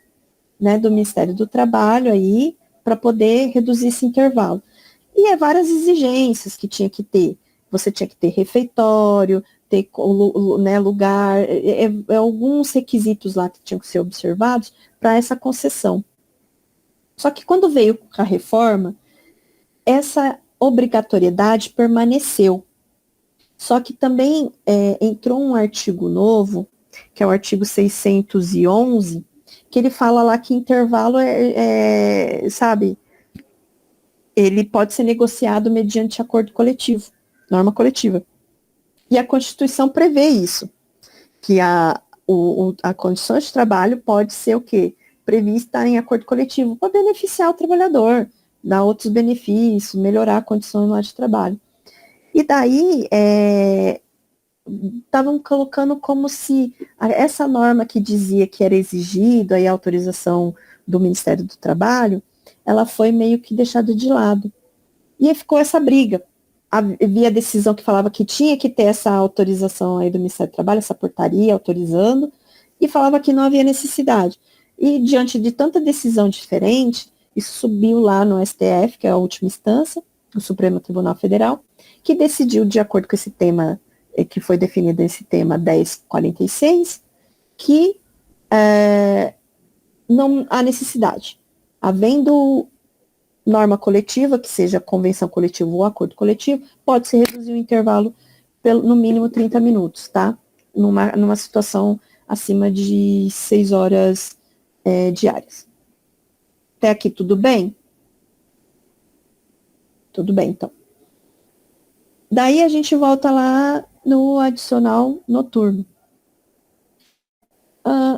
né, do Ministério do Trabalho aí, para poder reduzir esse intervalo. E várias exigências que tinha que ter. Você tinha que ter refeitório, ter né, lugar, alguns requisitos lá que tinham que ser observados para essa concessão. Só que quando veio a reforma, essa obrigatoriedade permaneceu. Só que também entrou um artigo novo, que é o artigo 611, que ele fala lá que intervalo sabe, ele pode ser negociado mediante acordo coletivo, norma coletiva. E a Constituição prevê isso, que a condição de trabalho pode ser o quê? Prevista em acordo coletivo, para beneficiar o trabalhador, dar outros benefícios, melhorar a condição lá de trabalho. E daí, estavam colocando como se essa norma que dizia que era exigido a autorização do Ministério do Trabalho, ela foi meio que deixada de lado. E aí ficou essa briga. Havia decisão que falava que tinha que ter essa autorização aí do Ministério do Trabalho, essa portaria autorizando, e falava que não havia necessidade. E diante de tanta decisão diferente, isso subiu lá no STF, que é a última instância, o Supremo Tribunal Federal, que decidiu, de acordo com esse tema, que foi definido esse tema 1046, que não há necessidade. Havendo norma coletiva, que seja convenção coletiva ou acordo coletivo, pode-se reduzir o intervalo no mínimo 30 minutos, tá? Numa situação acima de 6 horas diárias. Até aqui tudo bem? Tudo bem, então. Daí a gente volta lá no adicional noturno.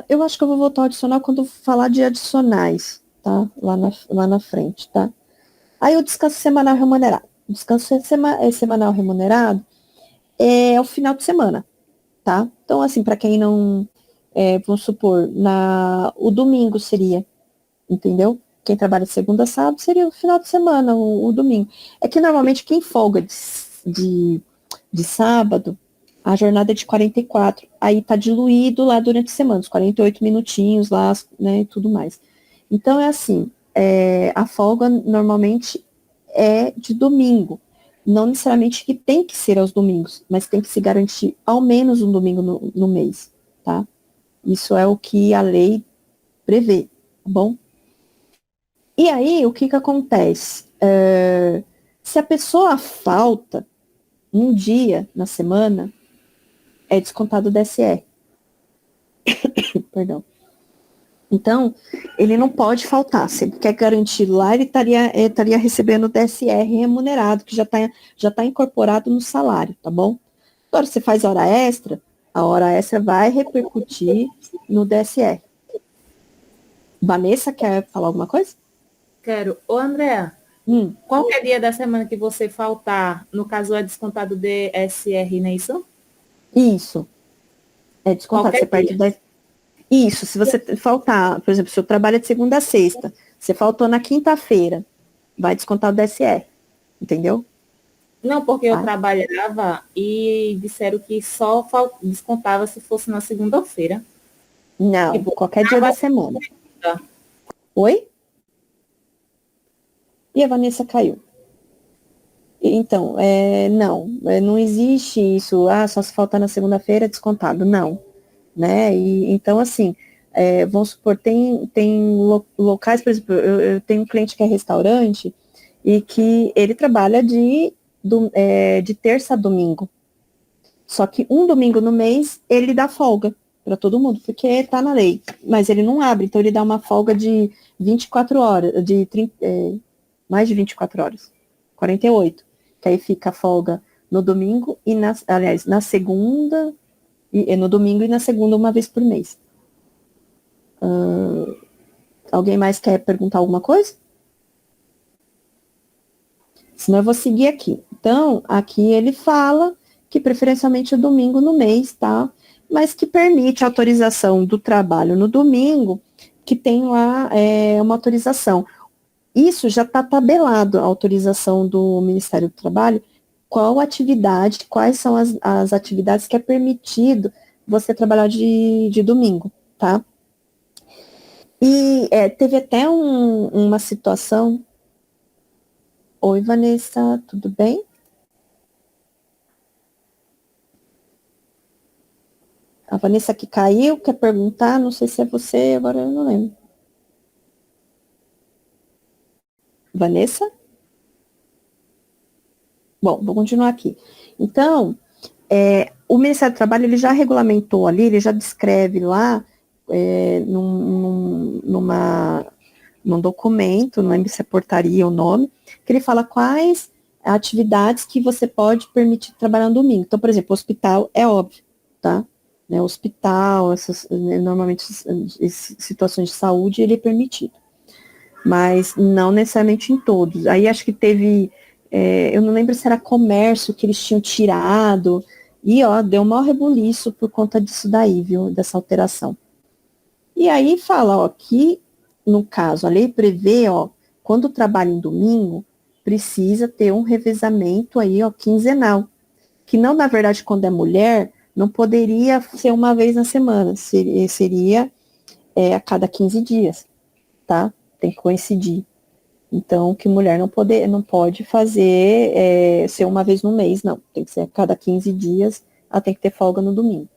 Eu acho que eu vou voltar ao adicional quando eu falar de adicionais, tá? Lá na frente, tá? Aí o descanso semanal remunerado. O descanso semanal remunerado é o final de semana, tá? Então, assim, para quem não, vamos supor, o domingo seria, entendeu? Quem trabalha de segunda a sábado seria o final de semana, o domingo. É que normalmente quem folga de sábado, a jornada é de 44. Aí tá diluído lá durante a semana, os 48 minutinhos lá, né, e tudo mais. Então é assim, a folga normalmente é de domingo. Não necessariamente que tem que ser aos domingos, mas tem que se garantir ao menos um domingo no mês, tá? Isso é o que a lei prevê, tá bom? E aí, o que que acontece? Se a pessoa falta um dia na semana, é descontado o DSR. Perdão. Então, ele não pode faltar. Se ele quer garantir lá, ele estaria recebendo o DSR remunerado, que já tá incorporado no salário, tá bom? Agora, você faz hora extra, a hora extra vai repercutir no DSR. Vanessa, quer falar alguma coisa? Quero. Ô, Andréa, Hum, qualquer dia da semana que você faltar, no caso é descontado DSR, não é isso? isso. É descontado. Você Qualquer perde dia. 10. Isso, se você faltar, por exemplo, se o trabalho é de segunda a sexta, você faltou na quinta-feira, vai descontar o DSR, entendeu? Não, porque eu Tá? trabalhava e disseram que só descontava se fosse na segunda-feira. Não, Tipo, qualquer dia da sábado, semana. segunda. Oi? E a Vanessa caiu. Então, não existe isso, só se faltar na segunda-feira é descontado, não, né? E, então, assim, vamos supor, tem locais, por exemplo, eu tenho um cliente que é restaurante e que ele trabalha de terça a domingo, só que um domingo no mês ele dá folga para todo mundo, porque está na lei, mas ele não abre, então ele dá uma folga de 24 horas, mais de 24 horas, 48, que aí fica a folga no domingo aliás, na segunda, no domingo e na segunda uma vez por mês. Alguém mais quer perguntar alguma coisa? Senão eu vou seguir aqui. Então, aqui ele fala que preferencialmente o domingo no mês, tá? Mas que permite a autorização do trabalho no domingo, que tem lá uma autorização. Isso já está tabelado, a autorização do Ministério do Trabalho, qual atividade, quais são as atividades que é permitido você trabalhar de domingo, tá? E teve até uma situação. Oi, Vanessa, tudo bem? A Vanessa que caiu, quer perguntar, não sei se é você, agora eu não lembro. Vanessa? Bom, vou continuar aqui. Então, o Ministério do Trabalho, ele já regulamentou ali, ele já descreve lá, num documento, não lembro se é portaria ou nome, que ele fala quais atividades que você pode permitir trabalhar no domingo. Então, por exemplo, hospital é óbvio, tá? Né, hospital, normalmente situações de saúde, ele é permitido. Mas não necessariamente em todos. Aí acho que teve, eu não lembro se era comércio que eles tinham tirado, e deu um maior rebuliço por conta disso daí, viu, dessa alteração. E aí fala, que no caso, a lei prevê, quando trabalha em domingo, precisa ter um revezamento aí, quinzenal, que não, na verdade, quando é mulher, não poderia ser uma vez na semana, seria a cada 15 dias, tá? Tem que coincidir. Então, que mulher não pode fazer ser uma vez no mês, não. Tem que ser a cada 15 dias, ela tem que ter folga no domingo.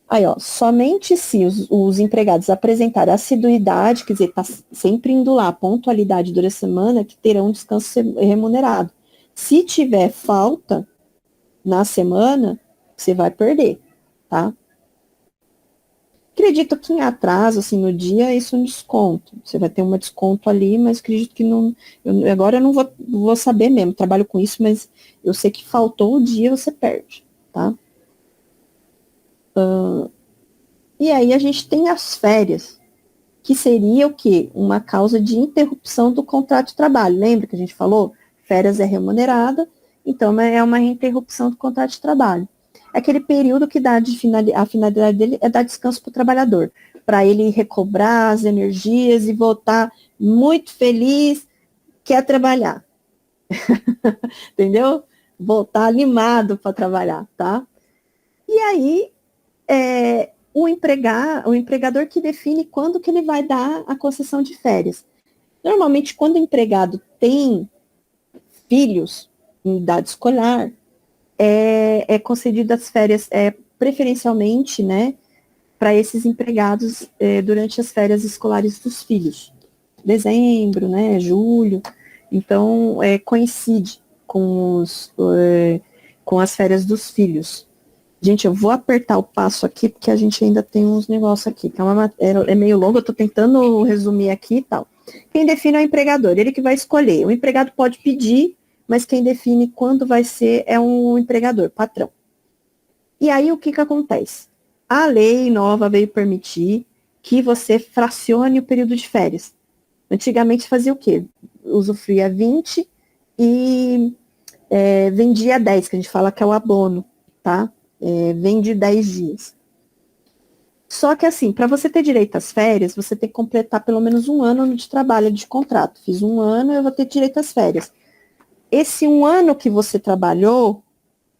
Aí, somente se os empregados apresentarem assiduidade, quer dizer, tá sempre indo lá, pontualidade durante a semana, que terão descanso remunerado. Se tiver falta na semana, você vai perder, tá? Acredito que em atraso, assim, no dia, isso é um desconto. Você vai ter um desconto ali, mas acredito que não. Agora eu não vou saber mesmo, trabalho com isso, mas eu sei que faltou o dia, você perde, tá? E aí a gente tem as férias, que seria o quê? Uma causa de interrupção do contrato de trabalho. Lembra que a gente falou? Férias é remunerada, então é uma interrupção do contrato de trabalho. É aquele período que dá a finalidade dele é dar descanso para o trabalhador, para ele recobrar as energias e voltar muito feliz, quer trabalhar. Entendeu? Voltar animado para trabalhar, tá? E aí, o empregador que define quando que ele vai dar a concessão de férias. Normalmente, quando o empregado tem filhos em idade escolar, é concedido as férias preferencialmente, né, para esses empregados durante as férias escolares dos filhos. Dezembro, né, julho. Então, coincide com as férias dos filhos. Gente, eu vou apertar o passo aqui, porque a gente ainda tem uns negócios aqui. Que é meio longo, eu estou tentando resumir aqui e tal. Quem define é o empregador, ele que vai escolher. O empregado pode pedir, mas quem define quando vai ser é um empregador, patrão. E aí, o que acontece? A lei nova veio permitir que você fracione o período de férias. Antigamente fazia o quê? Usufruía 20 e vendia 10, que a gente fala que é o abono, tá? Vende 10 dias. Só que assim, para você ter direito às férias, você tem que completar pelo menos um ano de trabalho de contrato. Fiz um ano, eu vou ter direito às férias. Esse um ano que você trabalhou,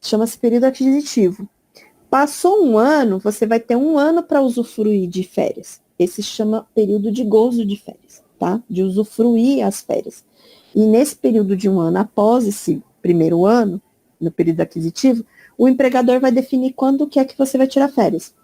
chama-se período aquisitivo. Passou um ano, você vai ter um ano para usufruir de férias. Esse se chama período de gozo de férias, tá? De usufruir as férias. E nesse período de um ano, após esse primeiro ano, no período aquisitivo, o empregador vai definir quando que é que você vai tirar férias.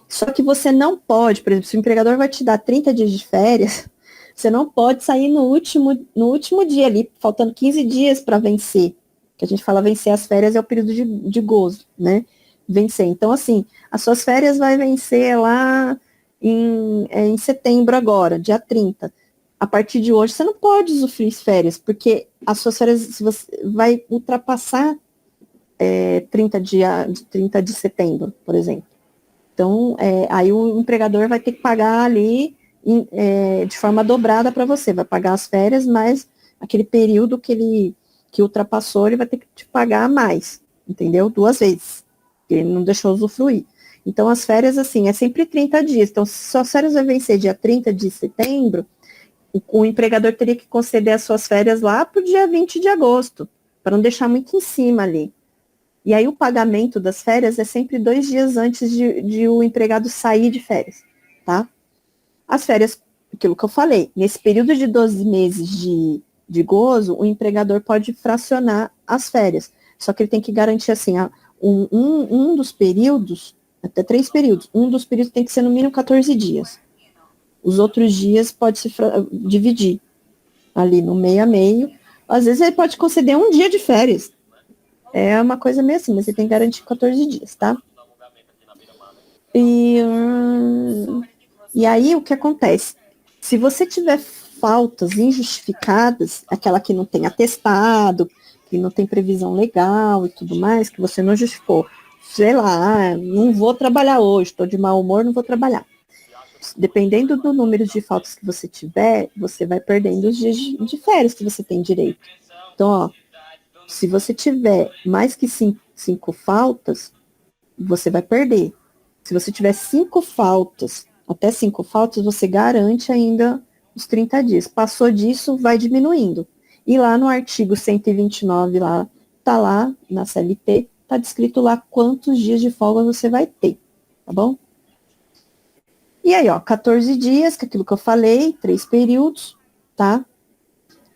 Só que você não pode, por exemplo, se o empregador vai te dar 30 dias de férias, você não pode sair no último dia ali, faltando 15 dias para vencer. Que a gente fala vencer as férias é o período de gozo, né? Vencer. Então, assim, as suas férias vai vencer lá em setembro agora, dia 30. A partir de hoje, você não pode usufruir férias, porque as suas férias, se você vai ultrapassar 30 de setembro, por exemplo. Então, aí o empregador vai ter que pagar ali de forma dobrada para você. Vai pagar as férias, mas aquele período que ultrapassou, ele vai ter que te pagar mais, entendeu? 2 vezes. Ele não deixou usufruir. Então, as férias, assim, é sempre 30 dias. Então, se suas férias vai vencer dia 30 de setembro, o empregador teria que conceder as suas férias lá para o dia 20 de agosto, para não deixar muito em cima ali. E aí o pagamento das férias é sempre 2 dias antes de o empregado sair de férias, tá? As férias, aquilo que eu falei, nesse período de 12 meses de gozo, o empregador pode fracionar as férias. Só que ele tem que garantir, assim, um dos períodos, até 3 períodos, um dos períodos tem que ser no mínimo 14 dias. Os outros dias pode se dividir ali no meio a meio. Às vezes ele pode conceder um dia de férias. É uma coisa meio assim, mas você tem que garantir 14 dias, tá? E aí, o que acontece? Se você tiver faltas injustificadas, aquela que não tem atestado, que não tem previsão legal e tudo mais, que você não justificou, sei lá, não vou trabalhar hoje, estou de mau humor, não vou trabalhar. Dependendo do número de faltas que você tiver, você vai perdendo os dias de férias que você tem direito. Então, ó, se você tiver mais que 5 faltas, você vai perder. Se você tiver 5 faltas, até 5 faltas, você garante ainda os 30 dias. Passou disso, vai diminuindo. E lá no artigo 129, tá lá na CLT, tá descrito lá quantos dias de folga você vai ter, tá bom? E aí, ó, 14 dias, que é aquilo que eu falei, 3 períodos, tá?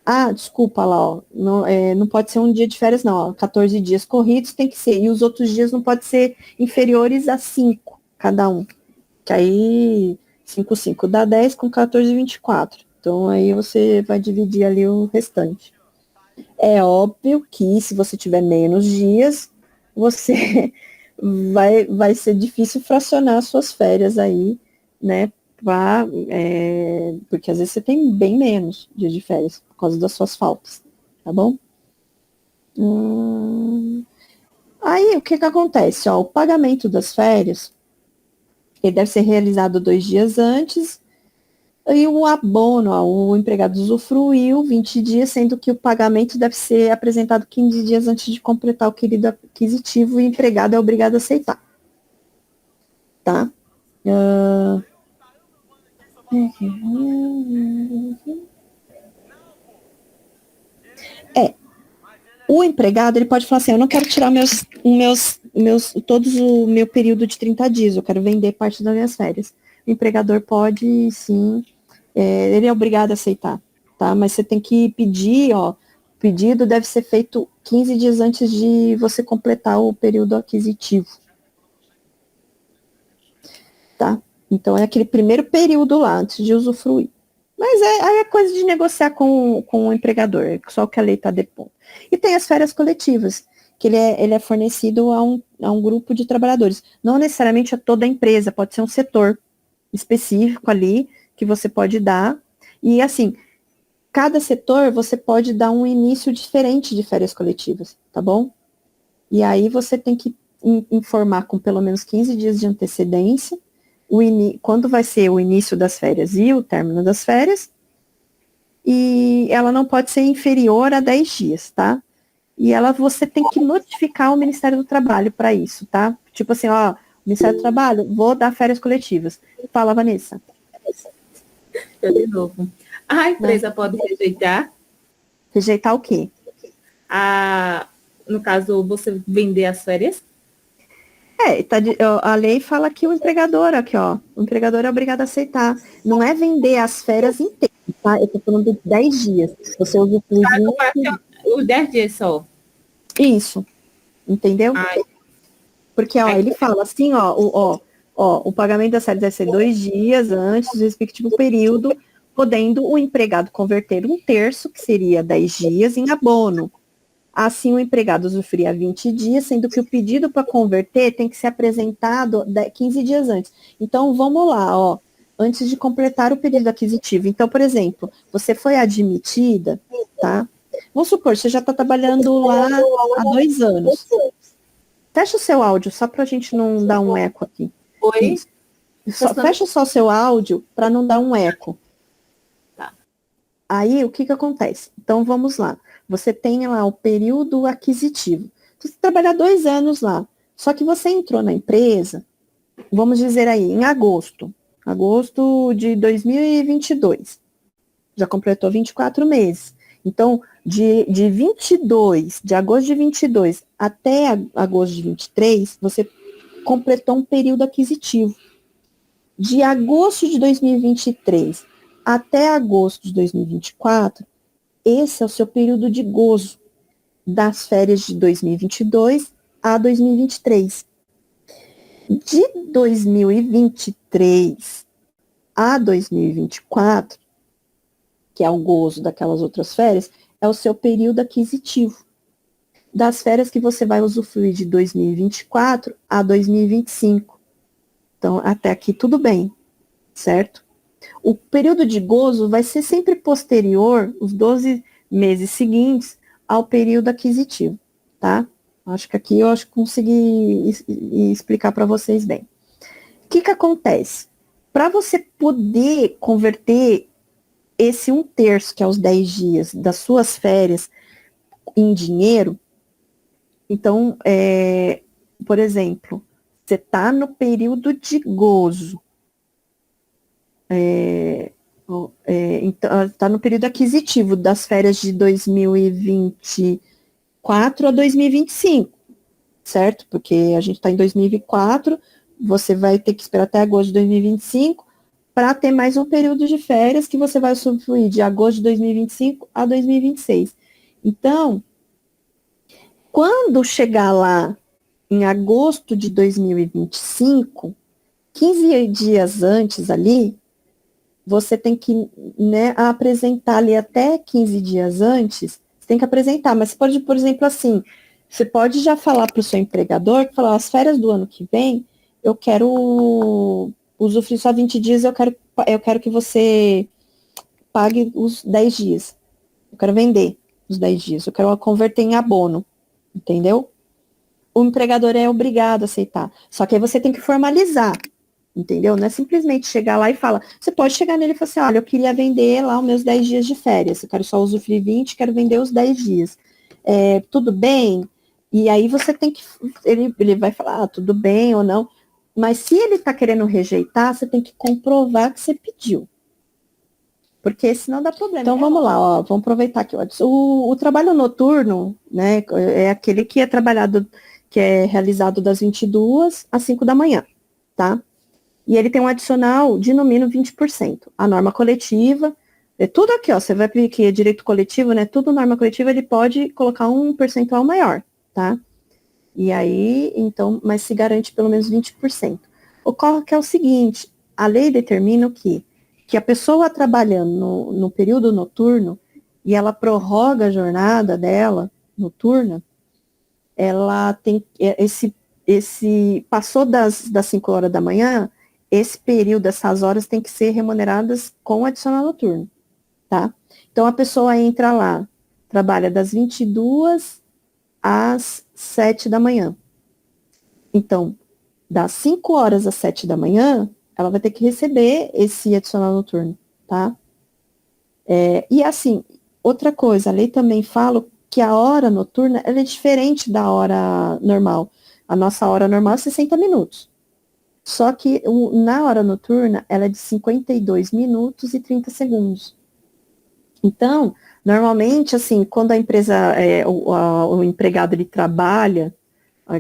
Ah, desculpa lá, ó, não pode ser um dia de férias, não, ó, 14 dias corridos tem que ser, e os outros dias não pode ser inferiores a 5, cada um, que aí 5 dá 10 com 14, 24, então aí você vai dividir ali o restante. É óbvio que se você tiver menos dias, você vai ser difícil fracionar suas férias aí, né, porque às vezes você tem bem menos dias de férias por causa das suas faltas, tá bom? Aí, o que acontece? Ó, o pagamento das férias, Ele deve ser realizado 2 dias antes. E o abono, ó, o empregado usufruiu 20 dias, sendo que o pagamento deve ser apresentado 15 dias antes de completar o período aquisitivo e o empregado é obrigado a aceitar. Tá? O empregado, ele pode falar assim, eu não quero tirar todos o meu período de 30 dias, eu quero vender parte das minhas férias. O empregador pode, sim, ele é obrigado a aceitar, tá? Mas você tem que pedir, ó, o pedido deve ser feito 15 dias antes de você completar o período aquisitivo, tá? Então, é aquele primeiro período lá, antes de usufruir. Mas aí é coisa de negociar com o empregador, é só o que a lei está depondo. E tem as férias coletivas, que ele é fornecido a um grupo de trabalhadores. Não necessariamente a toda a empresa, pode ser um setor específico ali, que você pode dar. E assim, cada setor você pode dar um início diferente de férias coletivas, tá bom? E aí você tem que informar com pelo menos 15 dias de antecedência, quando vai ser o início das férias e o término das férias, e ela não pode ser inferior a 10 dias, tá? E você tem que notificar o Ministério do Trabalho para isso, tá? Tipo assim, ó, Ministério do Trabalho, vou dar férias coletivas. Fala, Vanessa. Eu de novo. A empresa pode rejeitar? Rejeitar o quê? No caso, você vender as férias? A lei fala que o empregador é obrigado a aceitar. Não é vender as férias inteiras, tá? Eu tô falando de 10 dias. Você usufrui Os 10 dias só. Isso, entendeu? Ai. Porque, ó, ele fala assim, o pagamento das férias deve ser 2 dias antes do respectivo período, podendo o empregado converter 1/3, que seria 10 dias, em abono. Assim, o empregado usufruía 20 dias, sendo que o pedido para converter tem que ser apresentado 15 dias antes. Então, vamos lá, ó, antes de completar o período aquisitivo. Então, por exemplo, você foi admitida, tá? Vamos supor, você já está trabalhando lá há 2 anos. Fecha o seu áudio, só para a gente não dar um eco aqui. Oi? Isso. Fecha só o seu áudio para não dar um eco. Tá. Aí, o que acontece? Então, vamos lá. Você tem lá o período aquisitivo. Você trabalha 2 anos lá. Só que você entrou na empresa, vamos dizer aí, em agosto de 2022. Já completou 24 meses. Então, de agosto de 22 até agosto de 23, você completou um período aquisitivo. De agosto de 2023 até agosto de 2024, esse é o seu período de gozo das férias de 2022 a 2023. De 2023 a 2024, que é o gozo daquelas outras férias, é o seu período aquisitivo. Das férias que você vai usufruir de 2024 a 2025. Então, até aqui tudo bem, certo? O período de gozo vai ser sempre posterior, os 12 meses seguintes, ao período aquisitivo, tá? Acho que aqui eu consegui explicar para vocês bem. O que acontece? Para você poder converter esse 1/3, que é os 10 dias das suas férias, em dinheiro, então, por exemplo, você está no período de gozo, então, está no período aquisitivo das férias de 2024 a 2025, certo? Porque a gente está em 2024, você vai ter que esperar até agosto de 2025 para ter mais um período de férias que você vai usufruir de agosto de 2025 a 2026. Então, quando chegar lá em agosto de 2025, 15 dias antes ali, você tem que, né, apresentar ali até 15 dias antes, você tem que apresentar, mas você pode, por exemplo, assim, você pode já falar para o seu empregador, falar, as férias do ano que vem, eu quero usufruir só 20 dias, eu quero que você pague os 10 dias. Eu quero vender os 10 dias, eu quero converter em abono, entendeu? O empregador é obrigado a aceitar, só que aí você tem que formalizar, entendeu? Não é simplesmente chegar lá e falar, você pode chegar nele e falar assim, olha, eu queria vender lá os meus 10 dias de férias, eu quero só usufruir 20, quero vender os 10 dias. Tudo bem? E aí você tem que, ele vai falar, tudo bem ou não, mas se ele está querendo rejeitar, você tem que comprovar que você pediu. Porque senão dá problema. Então vamos lá, ó, vamos aproveitar aqui. O trabalho noturno, né, é aquele que é trabalhado, que é realizado das 22 às 5 da manhã, tá? E ele tem um adicional de no mínimo 20%. A norma coletiva, é tudo aqui, ó, você vai ver que é direito coletivo, né, tudo norma coletiva, ele pode colocar um percentual maior, tá? E aí, então, mas se garante pelo menos 20%. Ocorre que é o seguinte, a lei determina o quê? Que a pessoa trabalhando no período noturno e ela prorroga a jornada dela noturna, ela tem passou das 5 horas da manhã, esse período, essas horas tem que ser remuneradas com adicional noturno, tá? Então a pessoa entra lá, trabalha das 22 às 7 da manhã. Então, das 5 horas às 7 da manhã, ela vai ter que receber esse adicional noturno, tá? E assim, outra coisa, a lei também fala que a hora noturna ela é diferente da hora normal. A nossa hora normal é 60 minutos. Só que na hora noturna, ela é de 52 minutos e 30 segundos. Então, normalmente, assim, quando a empresa, o empregado, ele trabalha,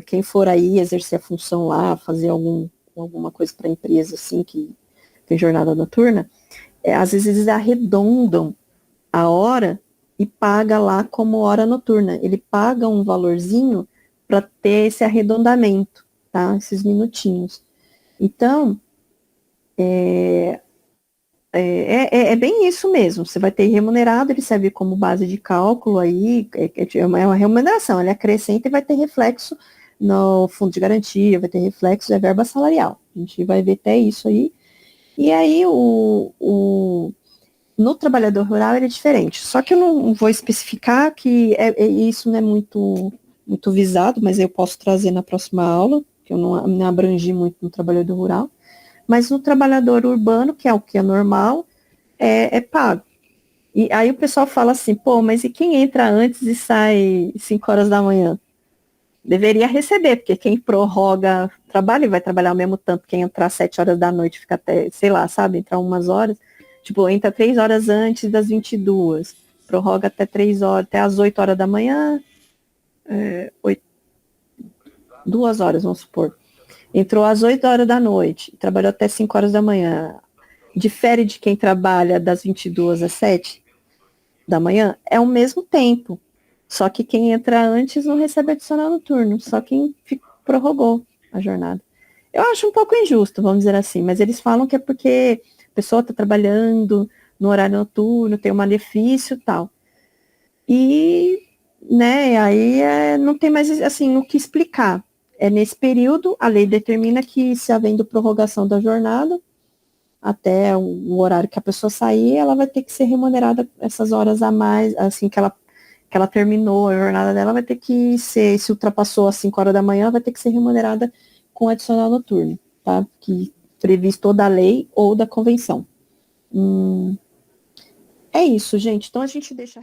quem for aí exercer a função lá, fazer alguma coisa para a empresa, assim, que tem jornada noturna, às vezes eles arredondam a hora e paga lá como hora noturna. Ele paga um valorzinho para ter esse arredondamento, tá? Esses minutinhos. Então, é bem isso mesmo. Você vai ter remunerado, ele serve como base de cálculo aí, é uma remuneração, ele acrescenta e vai ter reflexo no fundo de garantia, vai ter reflexo da verba salarial. A gente vai ver até isso aí. E aí, no trabalhador rural, ele é diferente. Só que eu não vou especificar que isso não é muito visado, mas eu posso trazer na próxima aula, que eu não abrangi muito no trabalhador rural. Mas no trabalhador urbano, que é o que é normal, é pago. E aí o pessoal fala assim, pô, mas e quem entra antes e sai 5 horas da manhã? Deveria receber, porque quem prorroga trabalho e vai trabalhar ao mesmo tanto, quem entrar às 7 horas da noite fica até, sei lá, sabe, entrar umas horas, tipo, entra 3 horas antes das 22, prorroga até 3 horas, até às 8 horas da manhã, 2 horas, vamos supor. Entrou às 8 horas da noite, trabalhou até 5 horas da manhã, difere de quem trabalha das 22 às 7 da manhã, é o mesmo tempo. Só que quem entra antes não recebe adicional noturno, só quem prorrogou a jornada. Eu acho um pouco injusto, vamos dizer assim, mas eles falam que é porque a pessoa está trabalhando no horário noturno, tem um malefício e tal. E, né, aí não tem mais, assim, o que explicar. Nesse período, a lei determina que, se havendo prorrogação da jornada, até o horário que a pessoa sair, ela vai ter que ser remunerada essas horas a mais, assim que ela terminou a jornada dela, vai ter que ser, se ultrapassou as 5 horas da manhã, vai ter que ser remunerada com adicional noturno, tá? Que previsto ou da lei ou da convenção. É isso, gente. Então a gente deixa